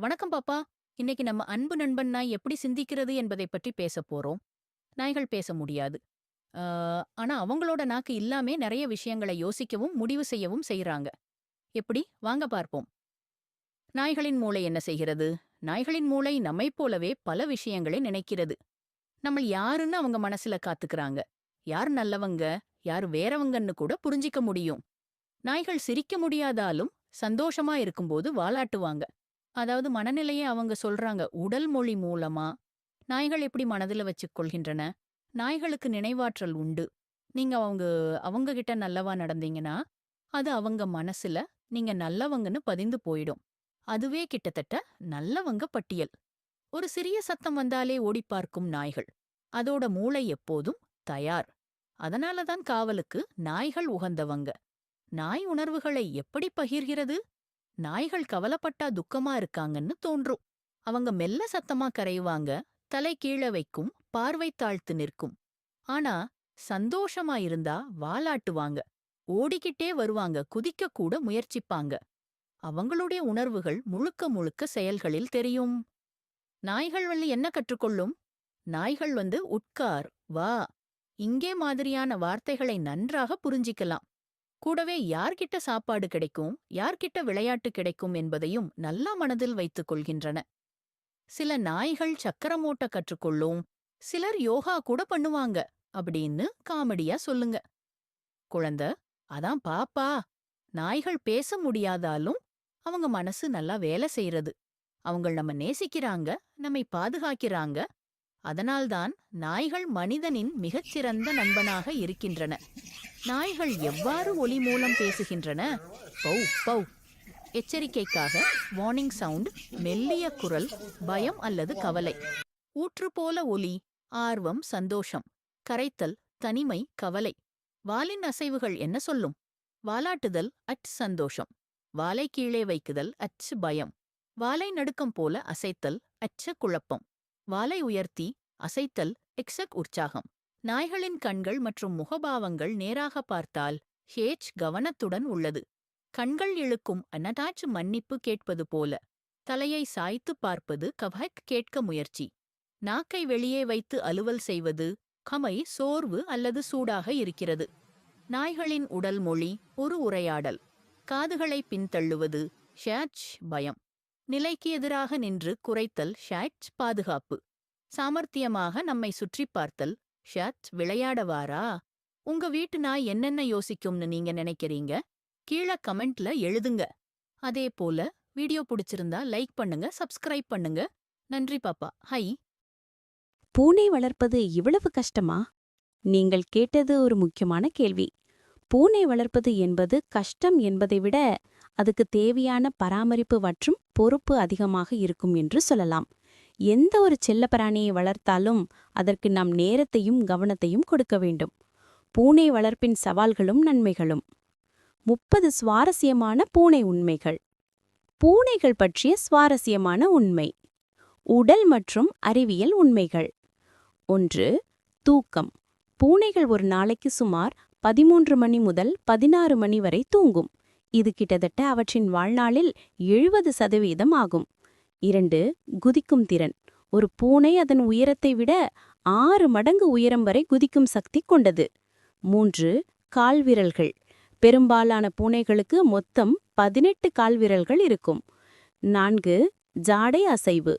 வணக்கம் பாப்பா. இன்னைக்கு நம்ம அன்பு நண்பன் நாய் எப்படி சிந்திக்கிறது என்பதை பற்றி பேசப் போறோம். நாய்கள் பேச முடியாது. அ ஆனா அவங்களோட நாக்கு இல்லாமே நெறைய விஷயங்கள யோசிக்கவும், முடிவு செய்யவும் செய்றாங்க. எப்படி? வாங்க பார்ப்போம். நாய்களின் மூளை என்ன செய்கிறது? நாய்களின் மூளை நம்மைப் போலவே பல விஷயங்களை நினைக்கிறது. நம்ம யாருன்னு அவங்க மனசுல காத்துக்கிறாங்க. யார் நல்லவங்க, யார் வேறவங்கன்னு கூட புரிஞ்சிக்க முடியும். நாய்கள் சிரிக்க முடியாதாலும் சந்தோஷமா இருக்கும்போது வாலாட்டுவாங்க. அதாவது மனநிலையை அவங்க சொல்றாங்க. உடல் மொழி மூலமா. நாய்கள் எப்படி மனதில வச்சுக் கொள்கின்றன? நாய்களுக்கு நினைவாற்றல் உண்டு. நீங்க அவங்க அவங்க கிட்ட நல்லவா நடந்தீங்கன்னா, அது அவங்க மனசுல நீங்க நல்லவங்கன்னு பதிந்து போயிடும். அதுவே கிட்டத்தட்ட நல்லவங்க பட்டியல். ஒரு சிறிய சத்தம் வந்தாலே ஓடிப் பார்க்கும் நாய்கள். அதோட மூளை எப்போதும் தயார். அதனால தான் காவலுக்கு நாய்கள் உகந்தவங்க. நாய் உணர்வுகளை எப்படி பகிர்கிறது? நாய்கள் கவலைப்பட்டா துக்கமா இருக்காங்கன்னு தோன்றும். அவங்க மெல்ல சத்தமா கரையுவாங்க, தலை கீழ வைக்கும், பார்வை தாழ்த்து நிற்கும். ஆனா சந்தோஷமா இருந்தா வாலாட்டுவாங்க, ஓடிக்கிட்டே வருவாங்க, குதிக்க கூட முயற்சிப்பாங்க. அவங்களுடைய உணர்வுகள் முழுக்க முழுக்க செயல்களில் தெரியும். நாய்கள் என்ன கற்றுக்கொள்ளும்? நாய்கள் உட்கார், வா, இங்கே மாதிரியான வார்த்தைகளை நன்றாக புரிஞ்சிக்கலாம். கூடவே யார்கிட்ட சாப்பாடு கிடைக்கும், யார்கிட்ட விளையாட்டு கிடைக்கும் என்பதையும் நல்லா மனதில் வைத்துக் கொள்கின்றன. சில நாய்கள் சக்கரமோட்ட கற்றுக்கொள்ளும், சிலர் யோகா கூட பண்ணுவாங்க அப்படின்னு காமெடியா சொல்லுங்க. குழந்த, அதான் பாப்பா. நாய்கள் பேச முடியாதாலும் அவங்க மனசு நல்லா வேலை செய்யறது. அவங்க நம்ம நேசிக்கிறாங்க, நம்மை பாதுகாக்கிறாங்க. அதனால்தான் நாய்கள் மனிதனின் மிகச்சிறந்த நண்பனாக இருக்கின்றன. நாய்கள் எவ்வாறு ஒலி மூலம் பேசுகின்றன? பௌ பௌ எச்சரிக்கைக்காக வார்னிங் சவுண்ட், மெல்லிய குரல், பயம் அல்லது கவலை. ஊற்று போல ஒலி, ஆர்வம், சந்தோஷம். கரைத்தல், தனிமை, கவலை. வாலின் அசைவுகள் என்ன சொல்லும்? வாலாட்டுதல் சந்தோஷம். வாலை கீழே வைக்குதல் பயம். வாலை நடுக்கம் போல அசைத்தல் குழப்பம். வாலை உயர்த்தி அசைத்தல் உற்சாகம். நாய்களின் கண்கள் மற்றும் முகபாவங்கள் நேராக பார்த்தால் கவனத்துடன் உள்ளது. கண்கள் இழுக்கும் அனடாச் மன்னிப்பு கேட்பது போல. தலையை சாய்த்து பார்ப்பது கேட்க முயற்சி. நாக்கை வெளியே வைத்து அலுவல் செய்வது கமை சோர்வு அல்லது சூடாக இருக்கிறது. நாய்களின் உடல் மொழி ஒரு உரையாடல். காதுகளை பின்தள்ளுவது பயம். நிலைக்கு எதிராக நின்று குறைத்தல் பாதுகாப்பு. சாமர்த்தியமாக நம்மை சுற்றி பார்த்தல் விளையாடவாரா? உங்க வீட்டு நாய் என்னென்ன யோசிக்கும்னு நீங்க நினைக்கிறீங்க? கீழ கமெண்ட்ல எழுதுங்க. அதே போல வீடியோ பிடிச்சிருந்தா லைக் பண்ணுங்க, சப்ஸ்கிரைப் பண்ணுங்க. நன்றி பாப்பா. ஹை. பூனை வளர்ப்பது இவ்வளவு கஷ்டமா? நீங்கள் கேட்டது ஒரு முக்கியமான கேள்வி. பூனை வளர்ப்பது என்பது கஷ்டம் என்பதை விட அதுக்கு தேவையான பராமரிப்பு மற்றும் பொறுப்பு அதிகமாக இருக்கும் என்று சொல்லலாம். எந்த ஒரு செல்லப்பிராணியை வளர்த்தாலும் அதற்கு நாம் நேரத்தையும் கவனத்தையும் கொடுக்க வேண்டும். பூனை வளர்ப்பின் சவால்களும் நன்மைகளும். 30 சுவாரஸ்யமான பூனை உண்மைகள். பூனைகள் பற்றிய சுவாரஸ்யமான உண்மை. உடல் மற்றும் அறிவியல் உண்மைகள். 1. தூக்கம். பூனைகள் ஒரு நாளைக்கு சுமார் 13 மணி முதல் 16 மணி வரை தூங்கும். இது கிட்டத்தட்ட அவற்றின் வாழ்நாளில் 70% ஆகும். 2. குதிக்கும் திறன். ஒரு பூனை அதன் உயரத்தை விட 6 மடங்கு உயரம் வரை குதிக்கும் சக்தி கொண்டது. 3. கால்விரல்கள். பெரும்பாலான பூனைகளுக்கு மொத்தம் 18 கால்விரல்கள் இருக்கும். 4. ஜாடை அசைவு.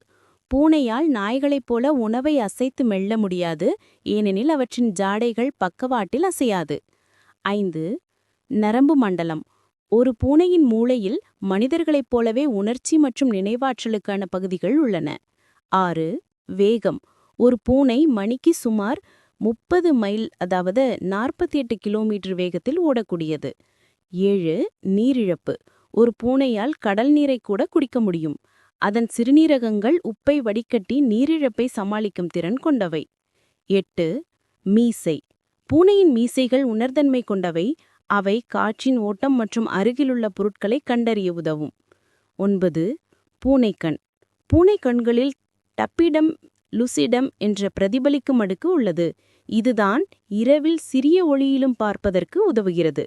பூனையால் நாய்களைப் போல உணவை அசைத்து மெல்ல முடியாது, ஏனெனில் அவற்றின் ஜாடைகள் பக்கவாட்டில் அசையாது. 5. நரம்பு மண்டலம். ஒரு பூனையின் மூளையில் மனிதர்களைப் போலவே உணர்ச்சி மற்றும் நினைவாற்றலுக்கான பகுதிகள் உள்ளன. 6. வேகம். ஒரு பூனை மணிக்கு சுமார் 30 மைல், அதாவது 48 கிலோமீட்டர் வேகத்தில் ஓடக்கூடியது. 7. நீரிழப்பு. ஒரு பூனையால் கடல் நீரை கூட குடிக்க முடியும். அதன் சிறுநீரகங்கள் உப்பை வடிகட்டி நீரிழப்பை சமாளிக்கும் திறன் கொண்டவை. 8. மீசை. பூனையின் மீசைகள் உணர்தன்மை கொண்டவை. அவை காற்றின் ஓட்டம் மற்றும் அருகிலுள்ள பொருட்களை கண்டறிய உதவும். 9. பூனைக்கண். பூனைக்கண்களில் டப்பிடம் லுசிடம் என்ற பிரதிபலிக்கும் அடுக்கு உள்ளது. இதுதான் இரவில் சிறிய ஒளியிலும் பார்ப்பதற்கு உதவுகிறது.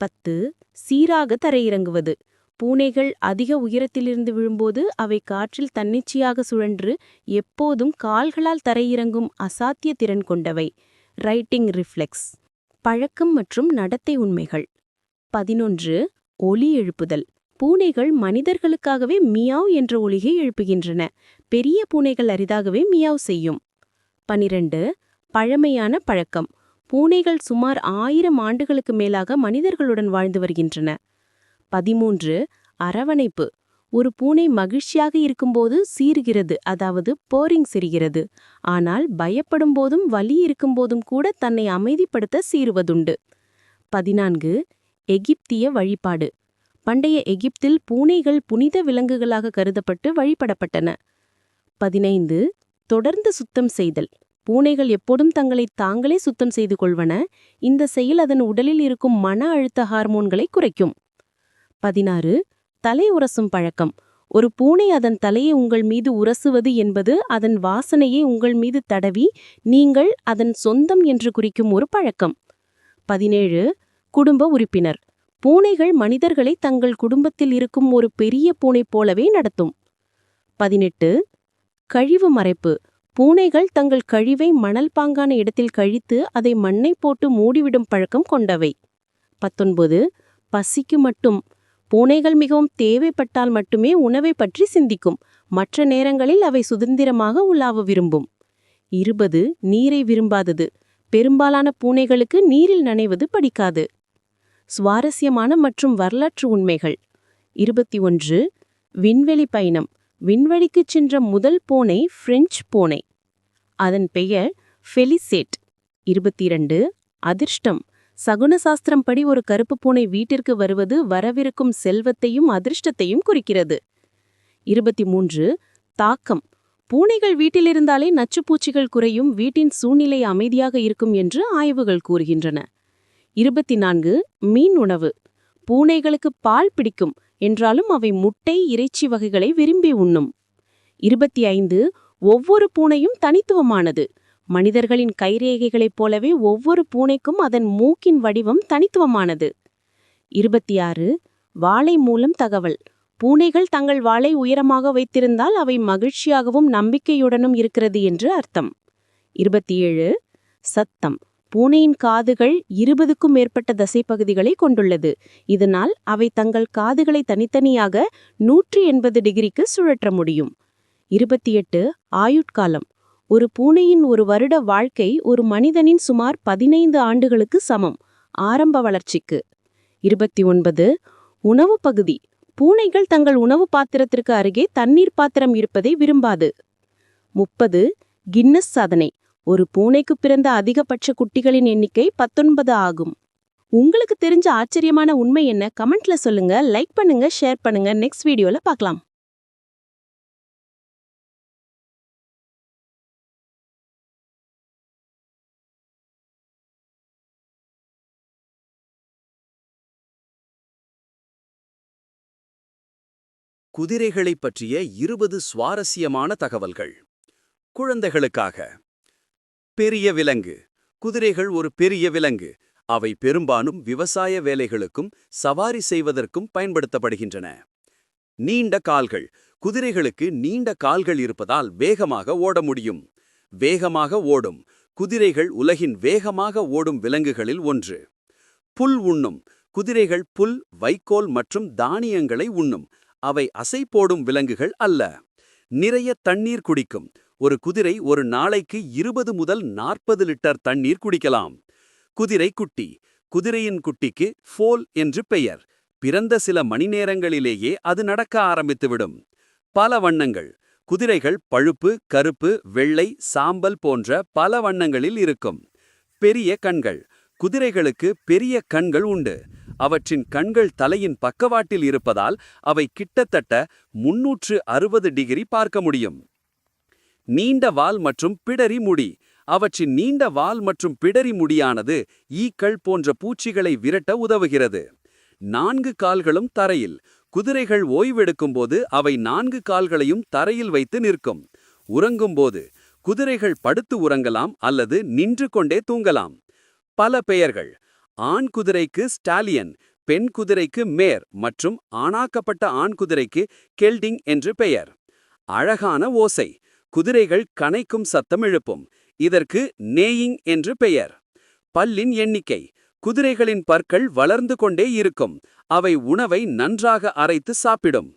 10. சீராக தரையிறங்குவது. பூனைகள் அதிக உயரத்திலிருந்து விழும்போது அவை காற்றில் தன்னிச்சையாக சுழன்று எப்போதும் கால்களால் தரையிறங்கும் அசாத்திய திறன் கொண்டவை. Writing reflex. பழக்கம் மற்றும் நடத்தை உண்மைகள். 11. ஒலி எழுப்புதல். பூனைகள் மனிதர்களுக்காகவே மியாவ் என்ற ஒலியை எழுப்புகின்றன. பெரிய பூனைகள் அரிதாகவே மியாவ் செய்யும். 12. பழமையான பழக்கம். பூனைகள் சுமார் 1000 ஆண்டுகளுக்கு மேலாக மனிதர்களுடன் வாழ்ந்து வருகின்றன. 13. அரவணைப்பு. ஒரு பூனை மகிழ்ச்சியாக இருக்கும்போது சீறுகிறது, அதாவது போரிங் செரிகிறது. ஆனால் பயப்படும் போதும் வலி இருக்கும்போதும் கூட தன்னை அமைதிப்படுத்த சீறுவதுண்டு. 14. எகிப்திய வழிபாடு. பண்டைய எகிப்தில் பூனைகள் புனித விலங்குகளாக கருதப்பட்டு வழிபடப்பட்டன. 15. தொடர்ந்து சுத்தம் செய்தல். பூனைகள் எப்போதும் தங்களை தாங்களே சுத்தம் செய்து கொள்வன. இந்த செயல் அதன் உடலில் இருக்கும் மன அழுத்த ஹார்மோன்களை குறைக்கும். 16. தலை உரசும் பழக்கம். ஒரு பூனை அதன் தலையை உங்கள் மீது உரசுவது என்பது அதன் வாசனையை உங்கள் மீது தடவி நீங்கள் அதன் சொந்தம் என்று குறிக்கும் ஒரு பழக்கம். 17. குடும்ப உறுப்பினர். பூனைகள் மனிதர்களை தங்கள் குடும்பத்தில் இருக்கும் ஒரு பெரிய பூனை போலவே நடத்தும். 18. கழிவு மறைப்பு. பூனைகள் தங்கள் கழிவை மணல் பாங்கான இடத்தில் கழித்து அதை மண்ணை போட்டு மூடிவிடும் பழக்கம் கொண்டவை. 19. பசிக்கு மட்டும். பூனைகள் மிகவும் தேவைப்பட்டால் மட்டுமே உணவை பற்றி சிந்திக்கும். மற்ற நேரங்களில் அவை சுதந்திரமாக உலாவ விரும்பும். 20. நீரை விரும்பாதது. பெரும்பாலான பூனைகளுக்கு நீரில் நனைவது பிடிக்காது. சுவாரஸ்யமான மற்றும் வரலாற்று உண்மைகள். 21. விண்வெளி பயணம். விண்வெளிக்குச் சென்ற முதல் பூனை பிரெஞ்சு பூனை. அதன் பெயர் ஃபெலிசேட். 22. அதிர்ஷ்டம். சகுனசாஸ்திரம் படி ஒரு கருப்பு பூனை வீட்டிற்கு வருவது வரவிருக்கும் செல்வத்தையும் அதிர்ஷ்டத்தையும் குறிக்கிறது. 23. தாக்கம். பூனைகள் வீட்டிலிருந்தாலே நச்சுப்பூச்சிகள் குறையும், வீட்டின் சூழ்நிலை அமைதியாக இருக்கும் என்று ஆய்வுகள் கூறுகின்றன. 24. மீன் உணவு. பூனைகளுக்கு பால் பிடிக்கும் என்றாலும் அவை முட்டை, இறைச்சி வகைகளை விரும்பி உண்ணும். 25. ஒவ்வொரு பூனையும் தனித்துவமானது. மனிதர்களின் கைரேகைகளைப் போலவே ஒவ்வொரு பூனைக்கும் அதன் மூக்கின் வடிவம் தனித்துவமானது. 26. வாலை மூலம் தகவல். பூனைகள் தங்கள் வாலை உயரமாக வைத்திருந்தால் அவை மகிழ்ச்சியாகவும் நம்பிக்கையுடனும் இருக்கிறது என்று அர்த்தம். 27. சத்தம். பூனையின் காதுகள் 20க்கும் மேற்பட்ட தசைப்பகுதிகளை கொண்டுள்ளது. இதனால் அவை தங்கள் காதுகளை தனித்தனியாக 180 டிகிரிக்கு சுழற்ற முடியும். 28. ஆயுட்காலம். ஒரு பூனையின் ஒரு வருட வாழ்க்கை ஒரு மனிதனின் சுமார் 15 ஆண்டுகளுக்கு சமம் ஆரம்ப வளர்ச்சிக்கு. 29. உணவு பகுதி. பூனைகள் தங்கள் உணவு பாத்திரத்திற்கு அருகே தண்ணீர் பாத்திரம் இருப்பதை விரும்பாது. 30. கின்னஸ் சாதனை. ஒரு பூனைக்கு பிறந்த அதிகபட்ச குட்டிகளின் எண்ணிக்கை 19 ஆகும். உங்களுக்கு தெரிஞ்ச ஆச்சரியமான உண்மை என்ன? கமெண்ட்ல சொல்லுங்க, லைக் பண்ணுங்க, ஷேர் பண்ணுங்க. நெக்ஸ்ட் வீடியோல பார்க்கலாம். குதிரைகளைப் பற்றிய 20 சுவாரஸ்யமான தகவல்கள். குழந்தைகளுக்காக. பெரிய விலங்கு. குதிரைகள் ஒரு பெரிய விலங்கு. அவை பெரும்பாலும் விவசாய வேலைகளுக்கும் சவாரி செய்வதற்கும் பயன்படுத்தப்படுகின்றன. நீண்ட கால்கள். குதிரைகளுக்கு நீண்ட கால்கள் இருப்பதால் வேகமாக ஓட முடியும். வேகமாக ஓடும். குதிரைகள் உலகின் வேகமாக ஓடும் விலங்குகளில் ஒன்று. புல் உண்ணும். குதிரைகள் புல், வைக்கோல் மற்றும் தானியங்களை உண்ணும். அவை அசை போடும் விலங்குகள் அல்ல. நிறைய தண்ணீர் குடிக்கும். ஒரு குதிரை ஒரு நாளைக்கு 20 முதல் 40 லிட்டர் தண்ணீர் குடிக்கலாம். குதிரை குட்டி. குதிரையின் குட்டிக்கு ஃபோல் என்று பெயர். பிறந்த சில மணி நேரங்களிலேயே அது நடக்க ஆரம்பித்துவிடும். பல வண்ணங்கள். குதிரைகள் பழுப்பு, கருப்பு, வெள்ளை, சாம்பல் போன்ற பல வண்ணங்களில் இருக்கும். பெரிய கண்கள். குதிரைகளுக்கு பெரிய கண்கள் உண்டு. அவற்றின் கண்கள் தலையின் பக்கவாட்டில் இருப்பதால் அவை கிட்டத்தட்ட 360 டிகிரி பார்க்க முடியும். நீண்ட வால் மற்றும் பிடரி முடி. அவற்றின் நீண்ட வால் மற்றும் பிடரி முடியானது ஈக்கள் போன்ற பூச்சிகளை விரட்ட உதவுகிறது. 4 கால்களும் தரையில். குதிரைகள் ஓய்வெடுக்கும்போது அவை 4 கால்களையும் தரையில் வைத்து நிற்கும். உறங்கும்போது குதிரைகள் படுத்து உறங்கலாம் அல்லது நின்று கொண்டே தூங்கலாம். பல பெயர்கள். ஆண் குதிரைக்கு ஸ்டாலியன், பெண் குதிரைக்கு மேர் மற்றும் ஆணாக்கப்பட்ட ஆண் குதிரைக்கு கெல்டிங் என்று பெயர். அழகான ஓசை. குதிரைகள் கனைக்கும் சத்தம் எழுப்பும். இதற்கு நேயிங் என்று பெயர். பல்லின் எண்ணிக்கை. குதிரைகளின் பற்கள் வளர்ந்து கொண்டே இருக்கும். அவை உணவை நன்றாக அரைத்து சாப்பிடும்.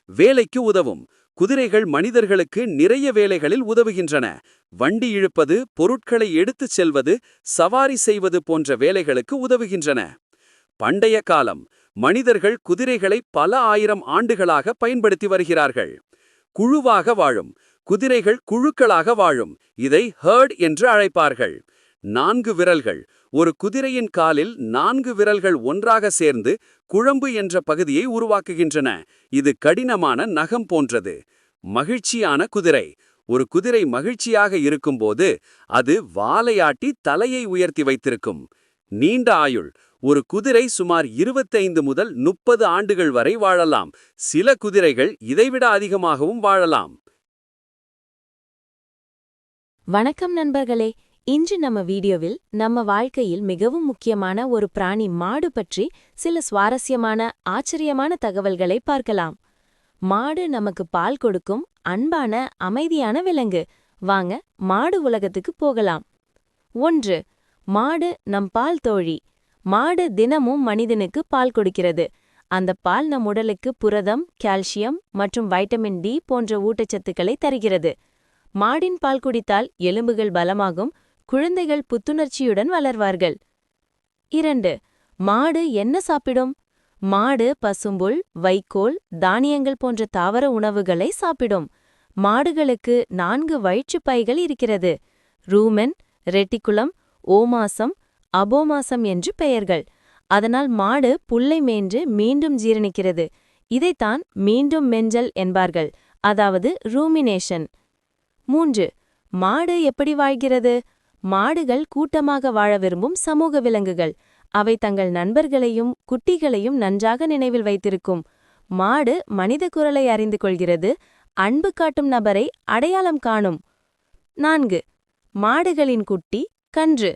வேலைக்கு உதவும். குதிரைகள் மனிதர்களுக்கு நிறைய வேலைகளில் உதவுகின்றன. வண்டி இழுப்பது, பொருட்களை எடுத்துச் செல்வது, சவாரி செய்வது போன்ற வேலைகளுக்கு உதவுகின்றன. பண்டைய காலம். மனிதர்கள் குதிரைகளை பல ஆயிரம் ஆண்டுகளாக பயன்படுத்தி வருகிறார்கள். குழுவாக வாழும். குதிரைகள் குழுக்களாக வாழும். இதை ஹெர்ட் என்று அழைப்பார்கள். 4 விரல்கள். ஒரு குதிரையின் காலில் 4 விரல்கள் ஒன்றாக சேர்ந்து குழம்பு என்ற பகுதியை உருவாக்குகின்றன. இது கடினமான நகம் போன்றது. மகிழ்ச்சியான குதிரை. ஒரு குதிரை மகிழ்ச்சியாக இருக்கும்போது அது வாலையாட்டி தலையை உயர்த்தி வைத்திருக்கும். நீண்ட ஆயுள். ஒரு குதிரை சுமார் 25 முதல் 30 ஆண்டுகள் வரை வாழலாம். சில குதிரைகள் இதைவிட அதிகமாகவும் வாழலாம். வணக்கம் நண்பர்களே. இன்று நம்ம வீடியோவில் நம்ம வாழ்க்கையில் மிகவும் முக்கியமான ஒரு பிராணி மாடு பற்றி சில சுவாரஸ்யமான ஆச்சரியமான தகவல்களை பார்க்கலாம். மாடு நமக்கு பால் கொடுக்கும் அன்பான அமைதியான விலங்கு. வாங்க மாடு உலகத்துக்கு போகலாம். 1. மாடு நம் பால் தோழி. மாடு தினமும் மனிதனுக்கு பால் கொடுக்கிறது. அந்த பால் நம் உடலுக்கு புரதம், கால்சியம் மற்றும் வைட்டமின் டி போன்ற ஊட்டச்சத்துக்களை தருகிறது. மாடின் பால் குடித்தால் எலும்புகள் பலமாகும். குழந்தைகள் புத்துணர்ச்சியுடன் வளர்வார்கள். 2. மாடு என்ன சாப்பிடும்? மாடு பசும்புல், வைக்கோல், தானியங்கள் போன்ற தாவர உணவுகளை சாப்பிடும். மாடுகளுக்கு 4 வயிற்றுப் பைகள் இருக்கிறது. ரூமென், ரெட்டிகுலம், ஓமாசம், அபோமாசம் என்று பெயர்கள். அதனால் மாடு புல்லை மேய்ந்து மீண்டும் ஜீரணிக்கிறது. இதைத்தான் மீண்டும் மெஞ்சல் என்பார்கள், அதாவது ரூமினேஷன். 3. மாடு எப்படி வாழ்கிறது? மாடுகள் கூட்டமாக வாழ விரும்பும் சமூக விலங்குகள். அவை தங்கள் நண்பர்களையும் குட்டிகளையும் நன்றாக நினைவில் வைத்திருக்கும். மாடு மனித குரலை அறிந்து கொள்கிறது. அன்பு காட்டும் நபரை அடையாளம் காணும். 4. மாடுகளின் குட்டி கன்று.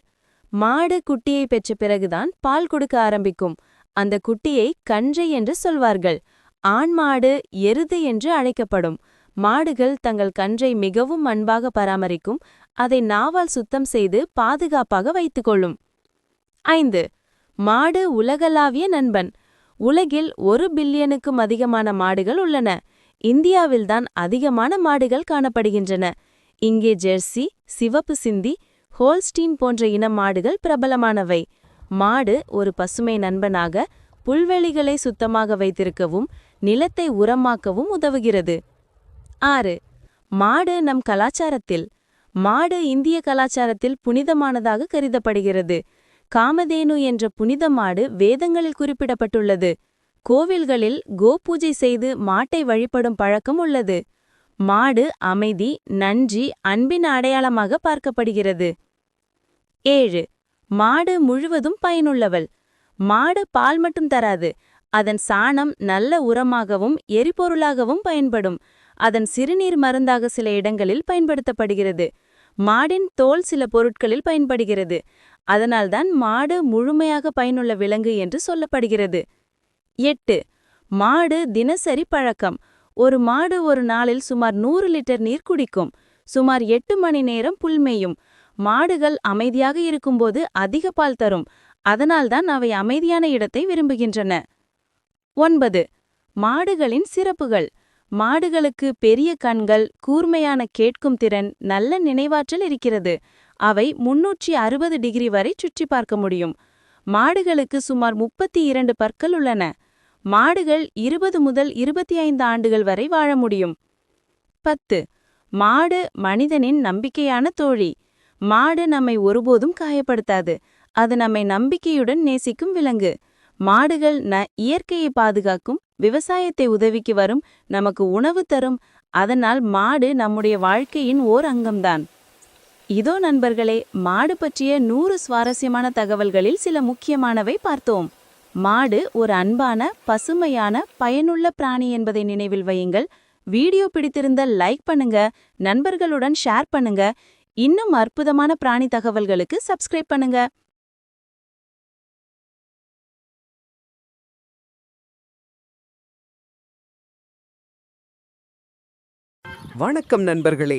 மாடு குட்டியை பெற்ற பிறகுதான் பால் கொடுக்க ஆரம்பிக்கும். அந்த குட்டியை கன்றை என்று சொல்வார்கள். ஆண் மாடு எருது என்று அழைக்கப்படும். மாடுகள் தங்கள் கன்றை மிகவும் அன்பாக பராமரிக்கும். அதை நாவால் சுத்தம் செய்து பாதுகாப்பாக வைத்துக்கொள்ளும். 5. மாடு உலகளாவிய நண்பன். உலகில் 1 பில்லியனுக்கும் அதிகமான மாடுகள் உள்ளன. இந்தியாவில்தான் அதிகமான மாடுகள் காணப்படுகின்றன. இங்கே ஜெர்சி, சிவப்பு சிந்தி, ஹோல்ஸ்டீன் போன்ற இன மாடுகள் பிரபலமானவை. மாடு ஒரு பசுமை நண்பனாக புல்வெளிகளை சுத்தமாக வைத்திருக்கவும் நிலத்தை உரமாக்கவும் உதவுகிறது. 6. மாடு நம் கலாச்சாரத்தில். மாடு இந்திய கலாச்சாரத்தில் புனிதமானதாக கருதப்படுகிறது. காமதேனு என்ற புனித மாடு வேதங்களில் குறிப்பிடப்பட்டுள்ளது. கோவில்களில் கோபூஜை செய்து மாட்டை வழிபடும் பழக்கம் உள்ளது. மாடு அமைதி, நன்றி, அன்பின் அடையாளமாக பார்க்கப்படுகிறது. 7. மாடு முழுவதும் பயனுள்ளவள். மாடு பால் மட்டும் தராது. அதன் சாணம் நல்ல உரமாகவும் எரிபொருளாகவும் பயன்படும். அதன் சிறுநீர் மருந்தாக சில இடங்களில் பயன்படுத்தப்படுகிறது. மாடின் தோல் சில பொருட்களில் பயன்படுகிறது. அதனால்தான் மாடு முழுமையாக பயனுள்ள விலங்கு என்று சொல்லப்படுகிறது. 8. மாடு தினசரி பழக்கம். ஒரு மாடு ஒரு நாளில் சுமார் 100 லிட்டர் நீர் குடிக்கும். சுமார் 8 மணி நேரம் புல்மேயும். மாடுகள் அமைதியாக இருக்கும்போது அதிக பால் தரும். அதனால்தான் அவை அமைதியான இடத்தை விரும்புகின்றன. 9. மாடுகளின் சிறப்புகள். மாடுகளுக்கு பெரிய கண்கள், கூர்மையான கேட்கும் திறன், நல்ல நினைவாற்றல் இருக்கிறது. அவை 360 டிகிரி வரை சுற்றி பார்க்க முடியும். மாடுகளுக்கு சுமார் 32 பற்கள் உள்ளன. மாடுகள் 20 முதல் 25 ஆண்டுகள் வரை வாழ முடியும். 10. மாடு மனிதனின் நம்பிக்கையான தோழி. மாடு நம்மை ஒருபோதும் காயப்படுத்தாது. அது நம்மை நம்பிக்கையுடன் நேசிக்கும் விலங்கு. மாடுகள் இயற்கையை பாதுகாக்கும், விவசாயத்தை உதவிக்கு வரும், நமக்கு உணவு தரும். அதனால் மாடு நம்முடைய வாழ்க்கையின் ஓர் அங்கம்தான். இதோ நண்பர்களே, மாடு பற்றிய 100 சுவாரஸ்யமான தகவல்களில் சில முக்கியமானவை பார்த்தோம். மாடு ஒரு அன்பான, பசுமையான, பயனுள்ள பிராணி என்பதை நினைவில் வையுங்கள். வீடியோ பிடித்திருந்தால் லைக் பண்ணுங்க, நண்பர்களுடன் ஷேர் பண்ணுங்க. இன்னும் அற்புதமான பிராணி தகவல்களுக்கு சப்ஸ்கிரைப் பண்ணுங்க. வணக்கம் நண்பர்களே.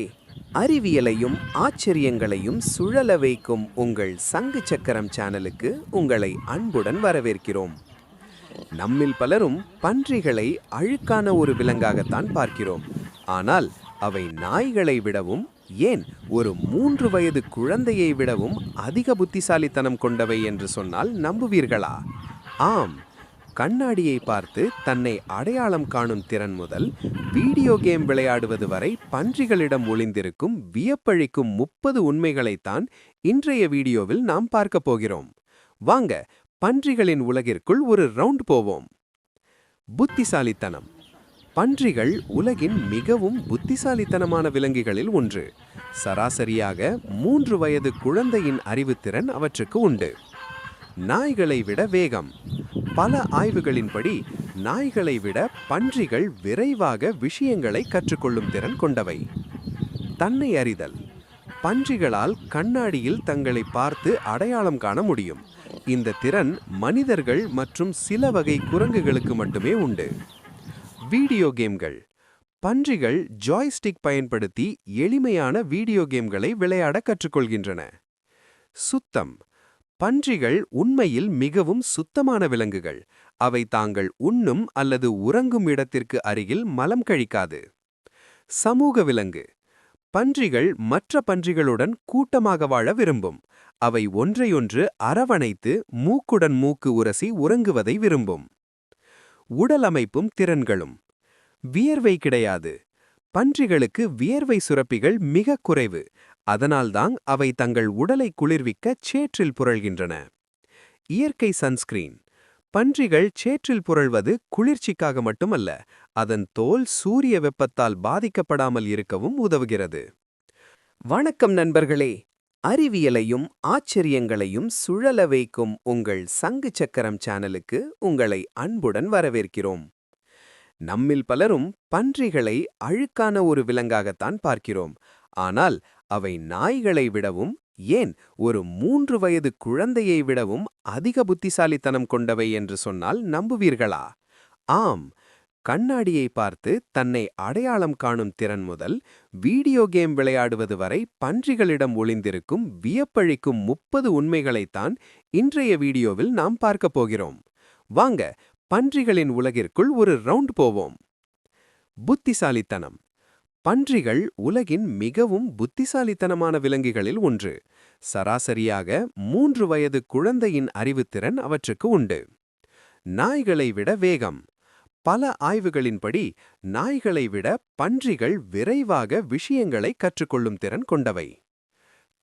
அறிவியலையும் ஆச்சரியங்களையும் சுழல வைக்கும் உங்கள் சங்கு சக்கரம் சேனலுக்கு உங்களை அன்புடன் வரவேற்கிறோம். நம்மில் பலரும் பன்றிகளை அழுக்கான ஒரு விலங்காகத்தான் பார்க்கிறோம். ஆனால் அவை நாய்களை விடவும், ஏன் ஒரு 3 வயது குழந்தையை விடவும் அதிக புத்திசாலித்தனம் கொண்டவை என்று சொன்னால் நம்புவீர்களா? ஆம், கண்ணாடியை பார்த்து தன்னை அடையாளம் காணும் திறன் முதல் வீடியோ கேம் விளையாடுவது வரை பன்றிகளிடம் ஒளிந்திருக்கும் வியப்பளிக்கும் 30 உண்மைகளைத்தான் இன்றைய வீடியோவில் நாம் பார்க்க போகிறோம். வாங்க, பன்றிகளின் உலகிற்குள் ஒரு ரவுண்ட் போவோம். புத்திசாலித்தனம். பன்றிகள் உலகின் மிகவும் புத்திசாலித்தனமான விலங்குகளில் ஒன்று. சராசரியாக 3 வயது குழந்தையின் அறிவுத்திறன் அவற்றுக்கு உண்டு. நாய்களை விட வேகம். பல ஆய்வுகளின்படி நாய்களை விட பன்றிகள் விரைவாக விஷயங்களை கற்றுக்கொள்ளும் திறன் கொண்டவை. தன்னை அறிதல். பன்றிகளால் கண்ணாடியில் தங்களை பார்த்து அடையாளம் காண முடியும். இந்த திறன் மனிதர்கள் மற்றும் சில வகை குரங்குகளுக்கு மட்டுமே உண்டு. வீடியோ கேம்கள். பன்றிகள் ஜாய்ஸ்டிக் பயன்படுத்தி எளிமையான வீடியோ கேம்களை விளையாட கற்றுக்கொள்கின்றன. சுத்தம். பன்றிகள் உண்மையில் மிகவும் சுத்தமான விலங்குகள். அவை தாங்கள் உண்ணும் அல்லது உறங்கும் இடத்திற்கு அருகில் மலம் கழிக்காது. சமூக விலங்கு. பன்றிகள் மற்ற பன்றிகளுடன் கூட்டமாக வாழ விரும்பும். அவை ஒன்றையொன்று அரவணைத்து மூக்குடன் மூக்கு உரசி உறங்குவதை விரும்பும். உடல் அமைப்பும் திறன்களும். வியர்வை கிடையாது. பன்றிகளுக்கு வியர்வை சுரப்பிகள் மிக குறைவு. அதனால்தான் அவை தங்கள் உடலை குளிர்விக்க சேற்றில் புரள்கின்றன. இயற்கை சன்ஸ்கிரீன். பன்றிகள் சேற்றில் புரள்வது குளிர்ச்சிக்காக மட்டுமல்ல, அதன் தோல் சூரிய வெப்பத்தால் பாதிக்கப்படாமல் இருக்கவும் உதவுகிறது. வணக்கம் நண்பர்களே. அறிவியலையும் ஆச்சரியங்களையும் சுழல வைக்கும் உங்கள் சங்கு சக்கரம் சேனலுக்கு உங்களை அன்புடன் வரவேற்கிறோம். நம்மில் பலரும் பன்றிகளை அழுக்கான ஒரு விலங்காகத்தான் பார்க்கிறோம். ஆனால் அவை நாய்களை விடவும், ஏன் ஒரு 3 வயது குழந்தையை விடவும் அதிக புத்திசாலித்தனம் கொண்டவை என்று சொன்னால் நம்புவீர்களா? ஆம், கண்ணாடியை பார்த்து தன்னை அடையாளம் காணும் திறன் முதல் வீடியோ கேம் விளையாடுவது வரை பன்றிகளிடம் ஒளிந்திருக்கும் வியப்பளிக்கும் 30 உண்மைகளைத்தான் இன்றைய வீடியோவில் நாம் பார்க்கப் போகிறோம். வாங்க, பன்றிகளின் உலகிற்குள் ஒரு ரவுண்ட் போவோம். புத்திசாலித்தனம். பன்றிகள் உலகின் மிகவும் புத்திசாலித்தனமான விலங்குகளில் ஒன்று. சராசரியாக 3 வயது குழந்தையின் அறிவுத்திறன் அவற்றுக்கு உண்டு. நாய்களை விட வேகம். பல ஆய்வுகளின்படி நாய்களை விட பன்றிகள் விரைவாக விஷயங்களை கற்றுக்கொள்ளும் திறன் கொண்டவை.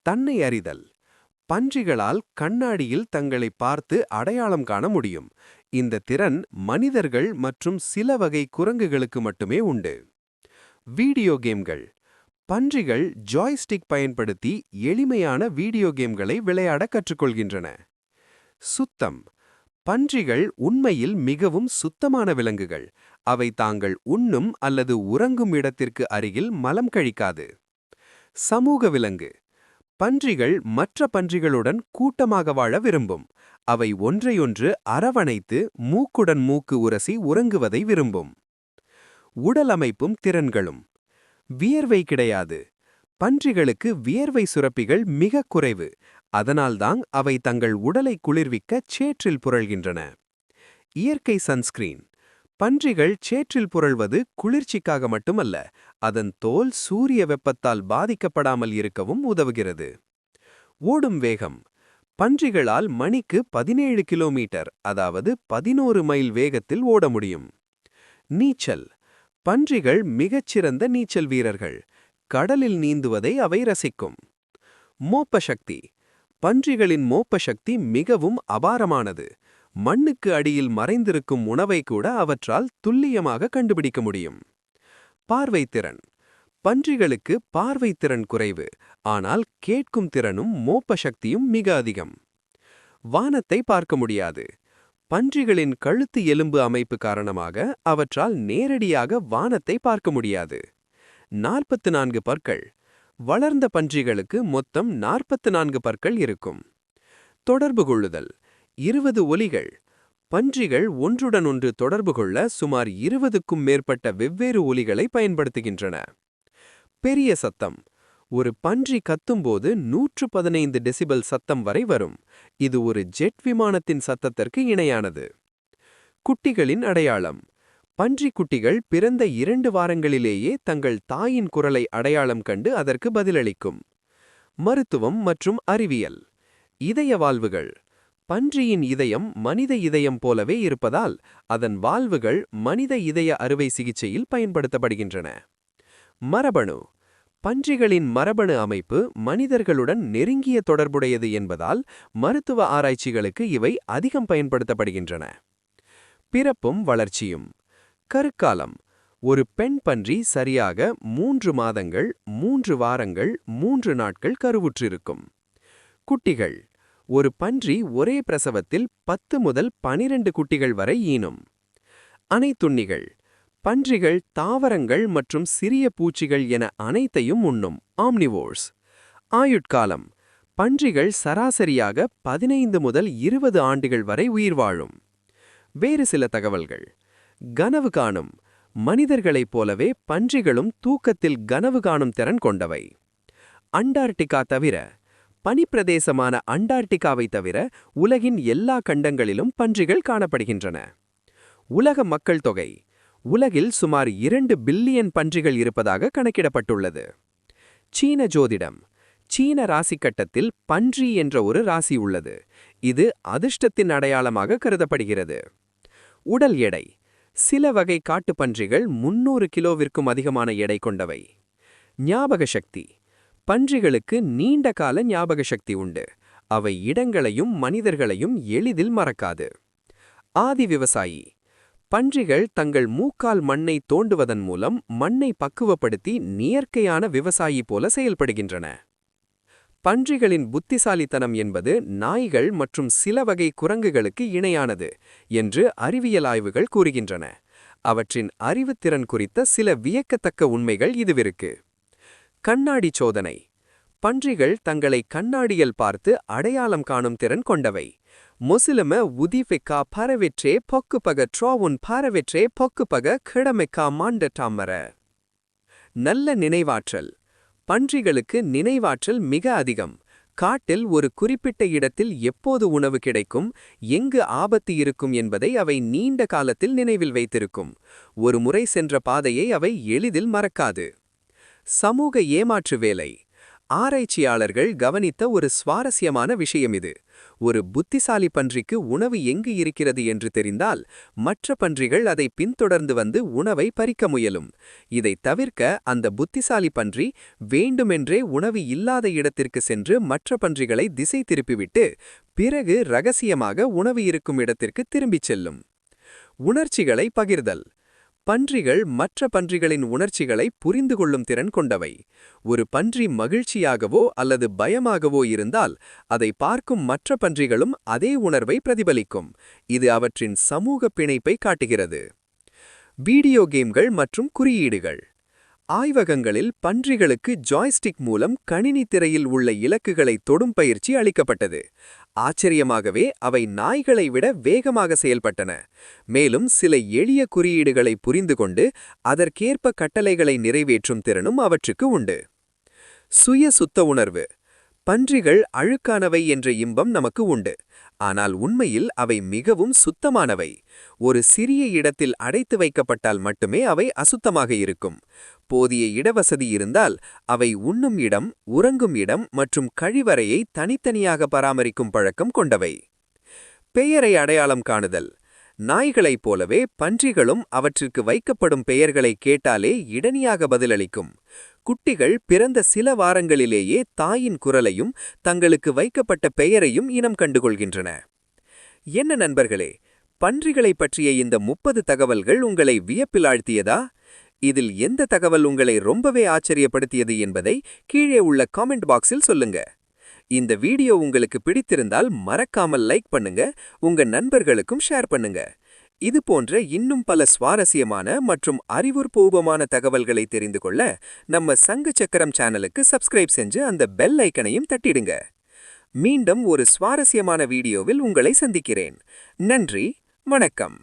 தன்னை அறிதல். பன்றிகளால் கண்ணாடியில் தங்களை பார்த்து அடையாளம் காண முடியும். இந்த திறன் மனிதர்கள் மற்றும் சில வகை குரங்குகளுக்கு மட்டுமே உண்டு. வீடியோ கேம்கள். பன்றிகள் ஜாய்ஸ்டிக் பயன்படுத்தி எளிமையான வீடியோ கேம்களை விளையாட கற்றுக்கொள்கின்றன. சுத்தம். பன்றிகள் உண்மையில் மிகவும் சுத்தமான விலங்குகள். அவை தாங்கள் உண்ணும் அல்லது உறங்கும் இடத்திற்கு அருகில் மலம் கழிக்காது. சமூக விலங்கு. பன்றிகள் மற்ற பன்றிகளுடன் கூட்டமாக வாழ விரும்பும். அவை ஒன்றையொன்று அரவணைத்து மூக்குடன் மூக்கு உரசி உறங்குவதை விரும்பும். உடல் அமைப்பும் திறன்களும். வியர்வை கிடையாது. பன்றிகளுக்கு வியர்வை சுரப்பிகள் மிக குறைவு. அதனால்தான் அவை தங்கள் உடலை குளிர்விக்க சேற்றில் புரள்கின்றன. இயற்கை சன்ஸ்கிரீன். பன்றிகள் சேற்றில் புரள்வது குளிர்ச்சிக்காக மட்டுமல்ல, அதன் தோல் சூரிய வெப்பத்தால் பாதிக்கப்படாமல் இருக்கவும் உதவுகிறது. ஓடும் வேகம். பன்றிகளால் மணிக்கு 17 கிலோமீட்டர், அதாவது 11 மைல் வேகத்தில் ஓட முடியும். நீச்சல். பன்றிகள் மிகச்சிறந்த நீச்சல் வீரர்கள். கடலில் நீந்துவதை அவை ரசிக்கும். மோப்ப சக்தி. பன்றிகளின் மோப்ப சக்தி மிகவும் அபாரமானது. மண்ணுக்கு அடியில் மறைந்திருக்கும் உணவை கூட அவற்றால் துல்லியமாக கண்டுபிடிக்க முடியும். பார்வைத்திறன். பன்றிகளுக்கு பார்வைத்திறன் குறைவு. ஆனால் கேட்கும் திறனும் மோப்ப சக்தியும் மிக அதிகம். வானத்தை பார்க்க முடியாது. பன்றிகளின் கழுத்து எலும்பு அமைப்பு காரணமாக அவற்றால் நேரடியாக வானத்தை பார்க்க முடியாது. 44 பற்கள். வளர்ந்த பன்றிகளுக்கு மொத்தம் 44 பற்கள் இருக்கும். தொடர்பு கொள்ளுதல். 20 ஒலிகள். பன்றிகள் ஒன்றுடன் ஒன்று தொடர்பு கொள்ள சுமார் 20க்கும் மேற்பட்ட வெவ்வேறு ஒலிகளை பயன்படுத்துகின்றன. பெரிய சத்தம். ஒரு பன்றி கத்தும்போது 115 டெசிபல் சத்தம் வரை வரும். இது ஒரு ஜெட் விமானத்தின் சத்தத்திற்கு இணையானது. குட்டிகளின் அடையாளம். பன்றி குட்டிகள் பிறந்த 2 வாரங்களிலேயே தங்கள் தாயின் குரலை அடையாளம் கண்டு அதற்கு பதிலளிக்கும். மருத்துவம் மற்றும் அறிவியல். இதய வால்வுகள். பன்றியின் இதயம் மனித இதயம் போலவே இருப்பதால் அதன் வால்வுகள் மனித இதய அறுவை சிகிச்சையில் பயன்படுத்தப்படுகின்றன. மரபணு. பன்றிகளின் மரபணு அமைப்பு மனிதர்களுடன் நெருங்கிய தொடர்புடையது என்பதால் மருத்துவ ஆராய்ச்சிகளுக்கு இவை அதிகம் பயன்படுத்தப்படுகின்றன. பிறப்பும் வளர்ச்சியும். கருக்காலம். ஒரு பெண் பன்றி சரியாக 3 மாதங்கள் 3 வாரங்கள் 3 நாட்கள் கருவுற்றிருக்கும். குட்டிகள். ஒரு பன்றி ஒரே பிரசவத்தில் 10 முதல் 12 குட்டிகள் வரை ஈனும். அனைத்துண்ணிகள். பன்றிகள் தாவரங்கள் மற்றும் சிறிய பூச்சிகள் என அனைத்தையும் உண்ணும் ஆம்னிவோர்ஸ். ஆயுட்காலம். பன்றிகள் சராசரியாக 15 முதல் 20 ஆண்டுகள் வரை உயிர் வாழும். வேறு சில தகவல்கள். கனவு காணும். மனிதர்களைப் போலவே பன்றிகளும் தூக்கத்தில் கனவு காணும் திறன் கொண்டவை. அண்டார்டிகா தவிர. பனிப்பிரதேசமான அண்டார்டிகாவை தவிர உலகின் எல்லா கண்டங்களிலும் பன்றிகள் காணப்படுகின்றன. உலக மக்கள் தொகை. உலகில் சுமார் 2 பில்லியன் பன்றிகள் இருப்பதாக கணக்கிடப்பட்டுள்ளது. சீன ஜோதிடம். சீன ராசிக்கட்டத்தில் பன்றி என்ற ஒரு ராசி உள்ளது. இது அதிர்ஷ்டத்தின் அடையாளமாக கருதப்படுகிறது. உடல் எடை. சில வகை காட்டுப்பன்றிகள் 300 கிலோவிற்கும் அதிகமான எடை கொண்டவை. ஞாபக சக்தி. பன்றிகளுக்கு நீண்ட கால ஞாபக சக்தி உண்டு. அவை இடங்களையும் மனிதர்களையும் எளிதில் மறக்காது. ஆதி விவசாயி. பன்றிகள் தங்கள் மூக்கால் மண்ணை தோண்டுவதன் மூலம் மண்ணை பக்குவப்படுத்தி இயற்கையான விவசாயி போல செயல்படுகின்றன. பன்றிகளின் புத்திசாலித்தனம் என்பது நாய்கள் மற்றும் சில வகை குரங்குகளுக்கு இணையானது என்று அறிவியல் ஆய்வுகள் கூறுகின்றன. அவற்றின் அறிவுத்திறன் குறித்த சில வியக்கத்தக்க உண்மைகள் இதுவிருக்கு. கண்ணாடி சோதனை. பன்றிகள் தங்களை கண்ணாடியில் பார்த்து அடையாளம் காணும் திறன் கொண்டவை. முசிலம உதிஃபிக்கா பரவெற்றே பொக்குப்பக ட்ரோவுன் பரவெற்றே பொக்குப்பக கிடமெக்கா மாண்டட்டாமர. நல்ல நினைவாற்றல். பன்றிகளுக்கு நினைவாற்றல் மிக அதிகம். காட்டில் ஒரு குறிப்பிட்ட இடத்தில் எப்போது உணவு கிடைக்கும், எங்கு ஆபத்து இருக்கும் என்பதை அவை நீண்ட காலத்தில் நினைவில் வைத்திருக்கும். ஒரு முறை சென்ற பாதையை அவை எளிதில் மறக்காது. சமூக ஏமாற்று வேலை. ஆராய்ச்சியாளர்கள் கவனித்த ஒரு சுவாரஸ்யமான விஷயம் இது. ஒரு புத்திசாலி பன்றிக்கு உணவு எங்கு இருக்கிறது என்று தெரிந்தால் மற்ற பன்றிகள் அதை பின்தொடர்ந்து வந்து உணவை பறிக்க முயலும். இதை தவிர்க்க அந்த புத்திசாலி பன்றி வேண்டுமென்றே உணவு இல்லாத இடத்திற்கு சென்று மற்ற பன்றிகளை திசை திருப்பிவிட்டு பிறகு ரகசியமாக உணவு இருக்கும் இடத்திற்கு திரும்பிச் செல்லும். உணர்ச்சிகளை பகிர்தல். பன்றிகள் மற்ற பன்றிகளின் உணர்ச்சிகளை புரிந்து கொள்ளும் திறன் கொண்டவை. ஒரு பன்றி மகிழ்ச்சியாகவோ அல்லது பயமாகவோ இருந்தால் அதை பார்க்கும் மற்ற பன்றிகளும் அதே உணர்வை பிரதிபலிக்கும். இது அவற்றின் சமூக பிணைப்பை காட்டுகிறது. வீடியோ கேம்கள் மற்றும் குறியீடுகள். ஆய்வகங்களில் பன்றிகளுக்கு ஜாய்ஸ்டிக் மூலம் கணினி திரையில் உள்ள இலக்குகளை தொடும் பயிற்சி அளிக்கப்பட்டது. ஆச்சரியமாகவே அவை நாய்களை விட வேகமாக செயல்பட்டன. மேலும் சில எளிய குறியீடுகளை புரிந்து கொண்டு அதற்கேற்ப கட்டளைகளை நிறைவேற்றும் திறனும் அவற்றுக்கு உண்டு. சுய சுத்த உணர்வு. பன்றிகள் அழுக்கானவை என்ற இன்பம் நமக்கு உண்டு. ஆனால் உண்மையில் அவை மிகவும் சுத்தமானவை. ஒரு சிறிய இடத்தில் அடைத்து வைக்கப்பட்டால் மட்டுமே அவை அசுத்தமாக இருக்கும். போதிய இடவசதி இருந்தால் அவை உண்ணும் இடம், உறங்கும் இடம் மற்றும் கழிவறையை தனித்தனியாக பராமரிக்கும் பழக்கம் கொண்டவை. பெயரை அடையாளம் காணுதல். நாய்களைப் போலவே பன்றிகளும் அவற்றிற்கு வைக்கப்படும் பெயர்களை கேட்டாலே இடனியாக பதிலளிக்கும். குட்டிகள் பிறந்த சில வாரங்களிலேயே தாயின் குரலையும் தங்களுக்கு வைக்கப்பட்ட பெயரையும் இனம் கண்டுகொள்கின்றன. என்ன நண்பர்களே, பன்றிகளைப் பற்றிய இந்த 30 தகவல்கள் உங்களை வியப்பில் ஆழ்த்தியதா? இதில் எந்த தகவல் உங்களை ரொம்பவே ஆச்சரியப்படுத்தியது என்பதை கீழே உள்ள காமெண்ட் பாக்ஸில் சொல்லுங்க. இந்த வீடியோ உங்களுக்கு பிடித்திருந்தால் மறக்காமல் லைக் பண்ணுங்க, உங்க நண்பர்களுக்கும் ஷேர் பண்ணுங்க. இது போன்ற இன்னும் பல சுவாரஸ்யமான மற்றும் அறிவுபூர்வமான தகவல்களை தெரிந்து கொள்ள நம்ம சங்கு சக்கரம் சேனலுக்கு சப்ஸ்கிரைப் செஞ்சு அந்த பெல் ஐக்கனையும் தட்டிடுங்க. மீண்டும் ஒரு சுவாரஸ்யமான வீடியோவில் உங்களை சந்திக்கிறேன். நன்றி, வணக்கம்.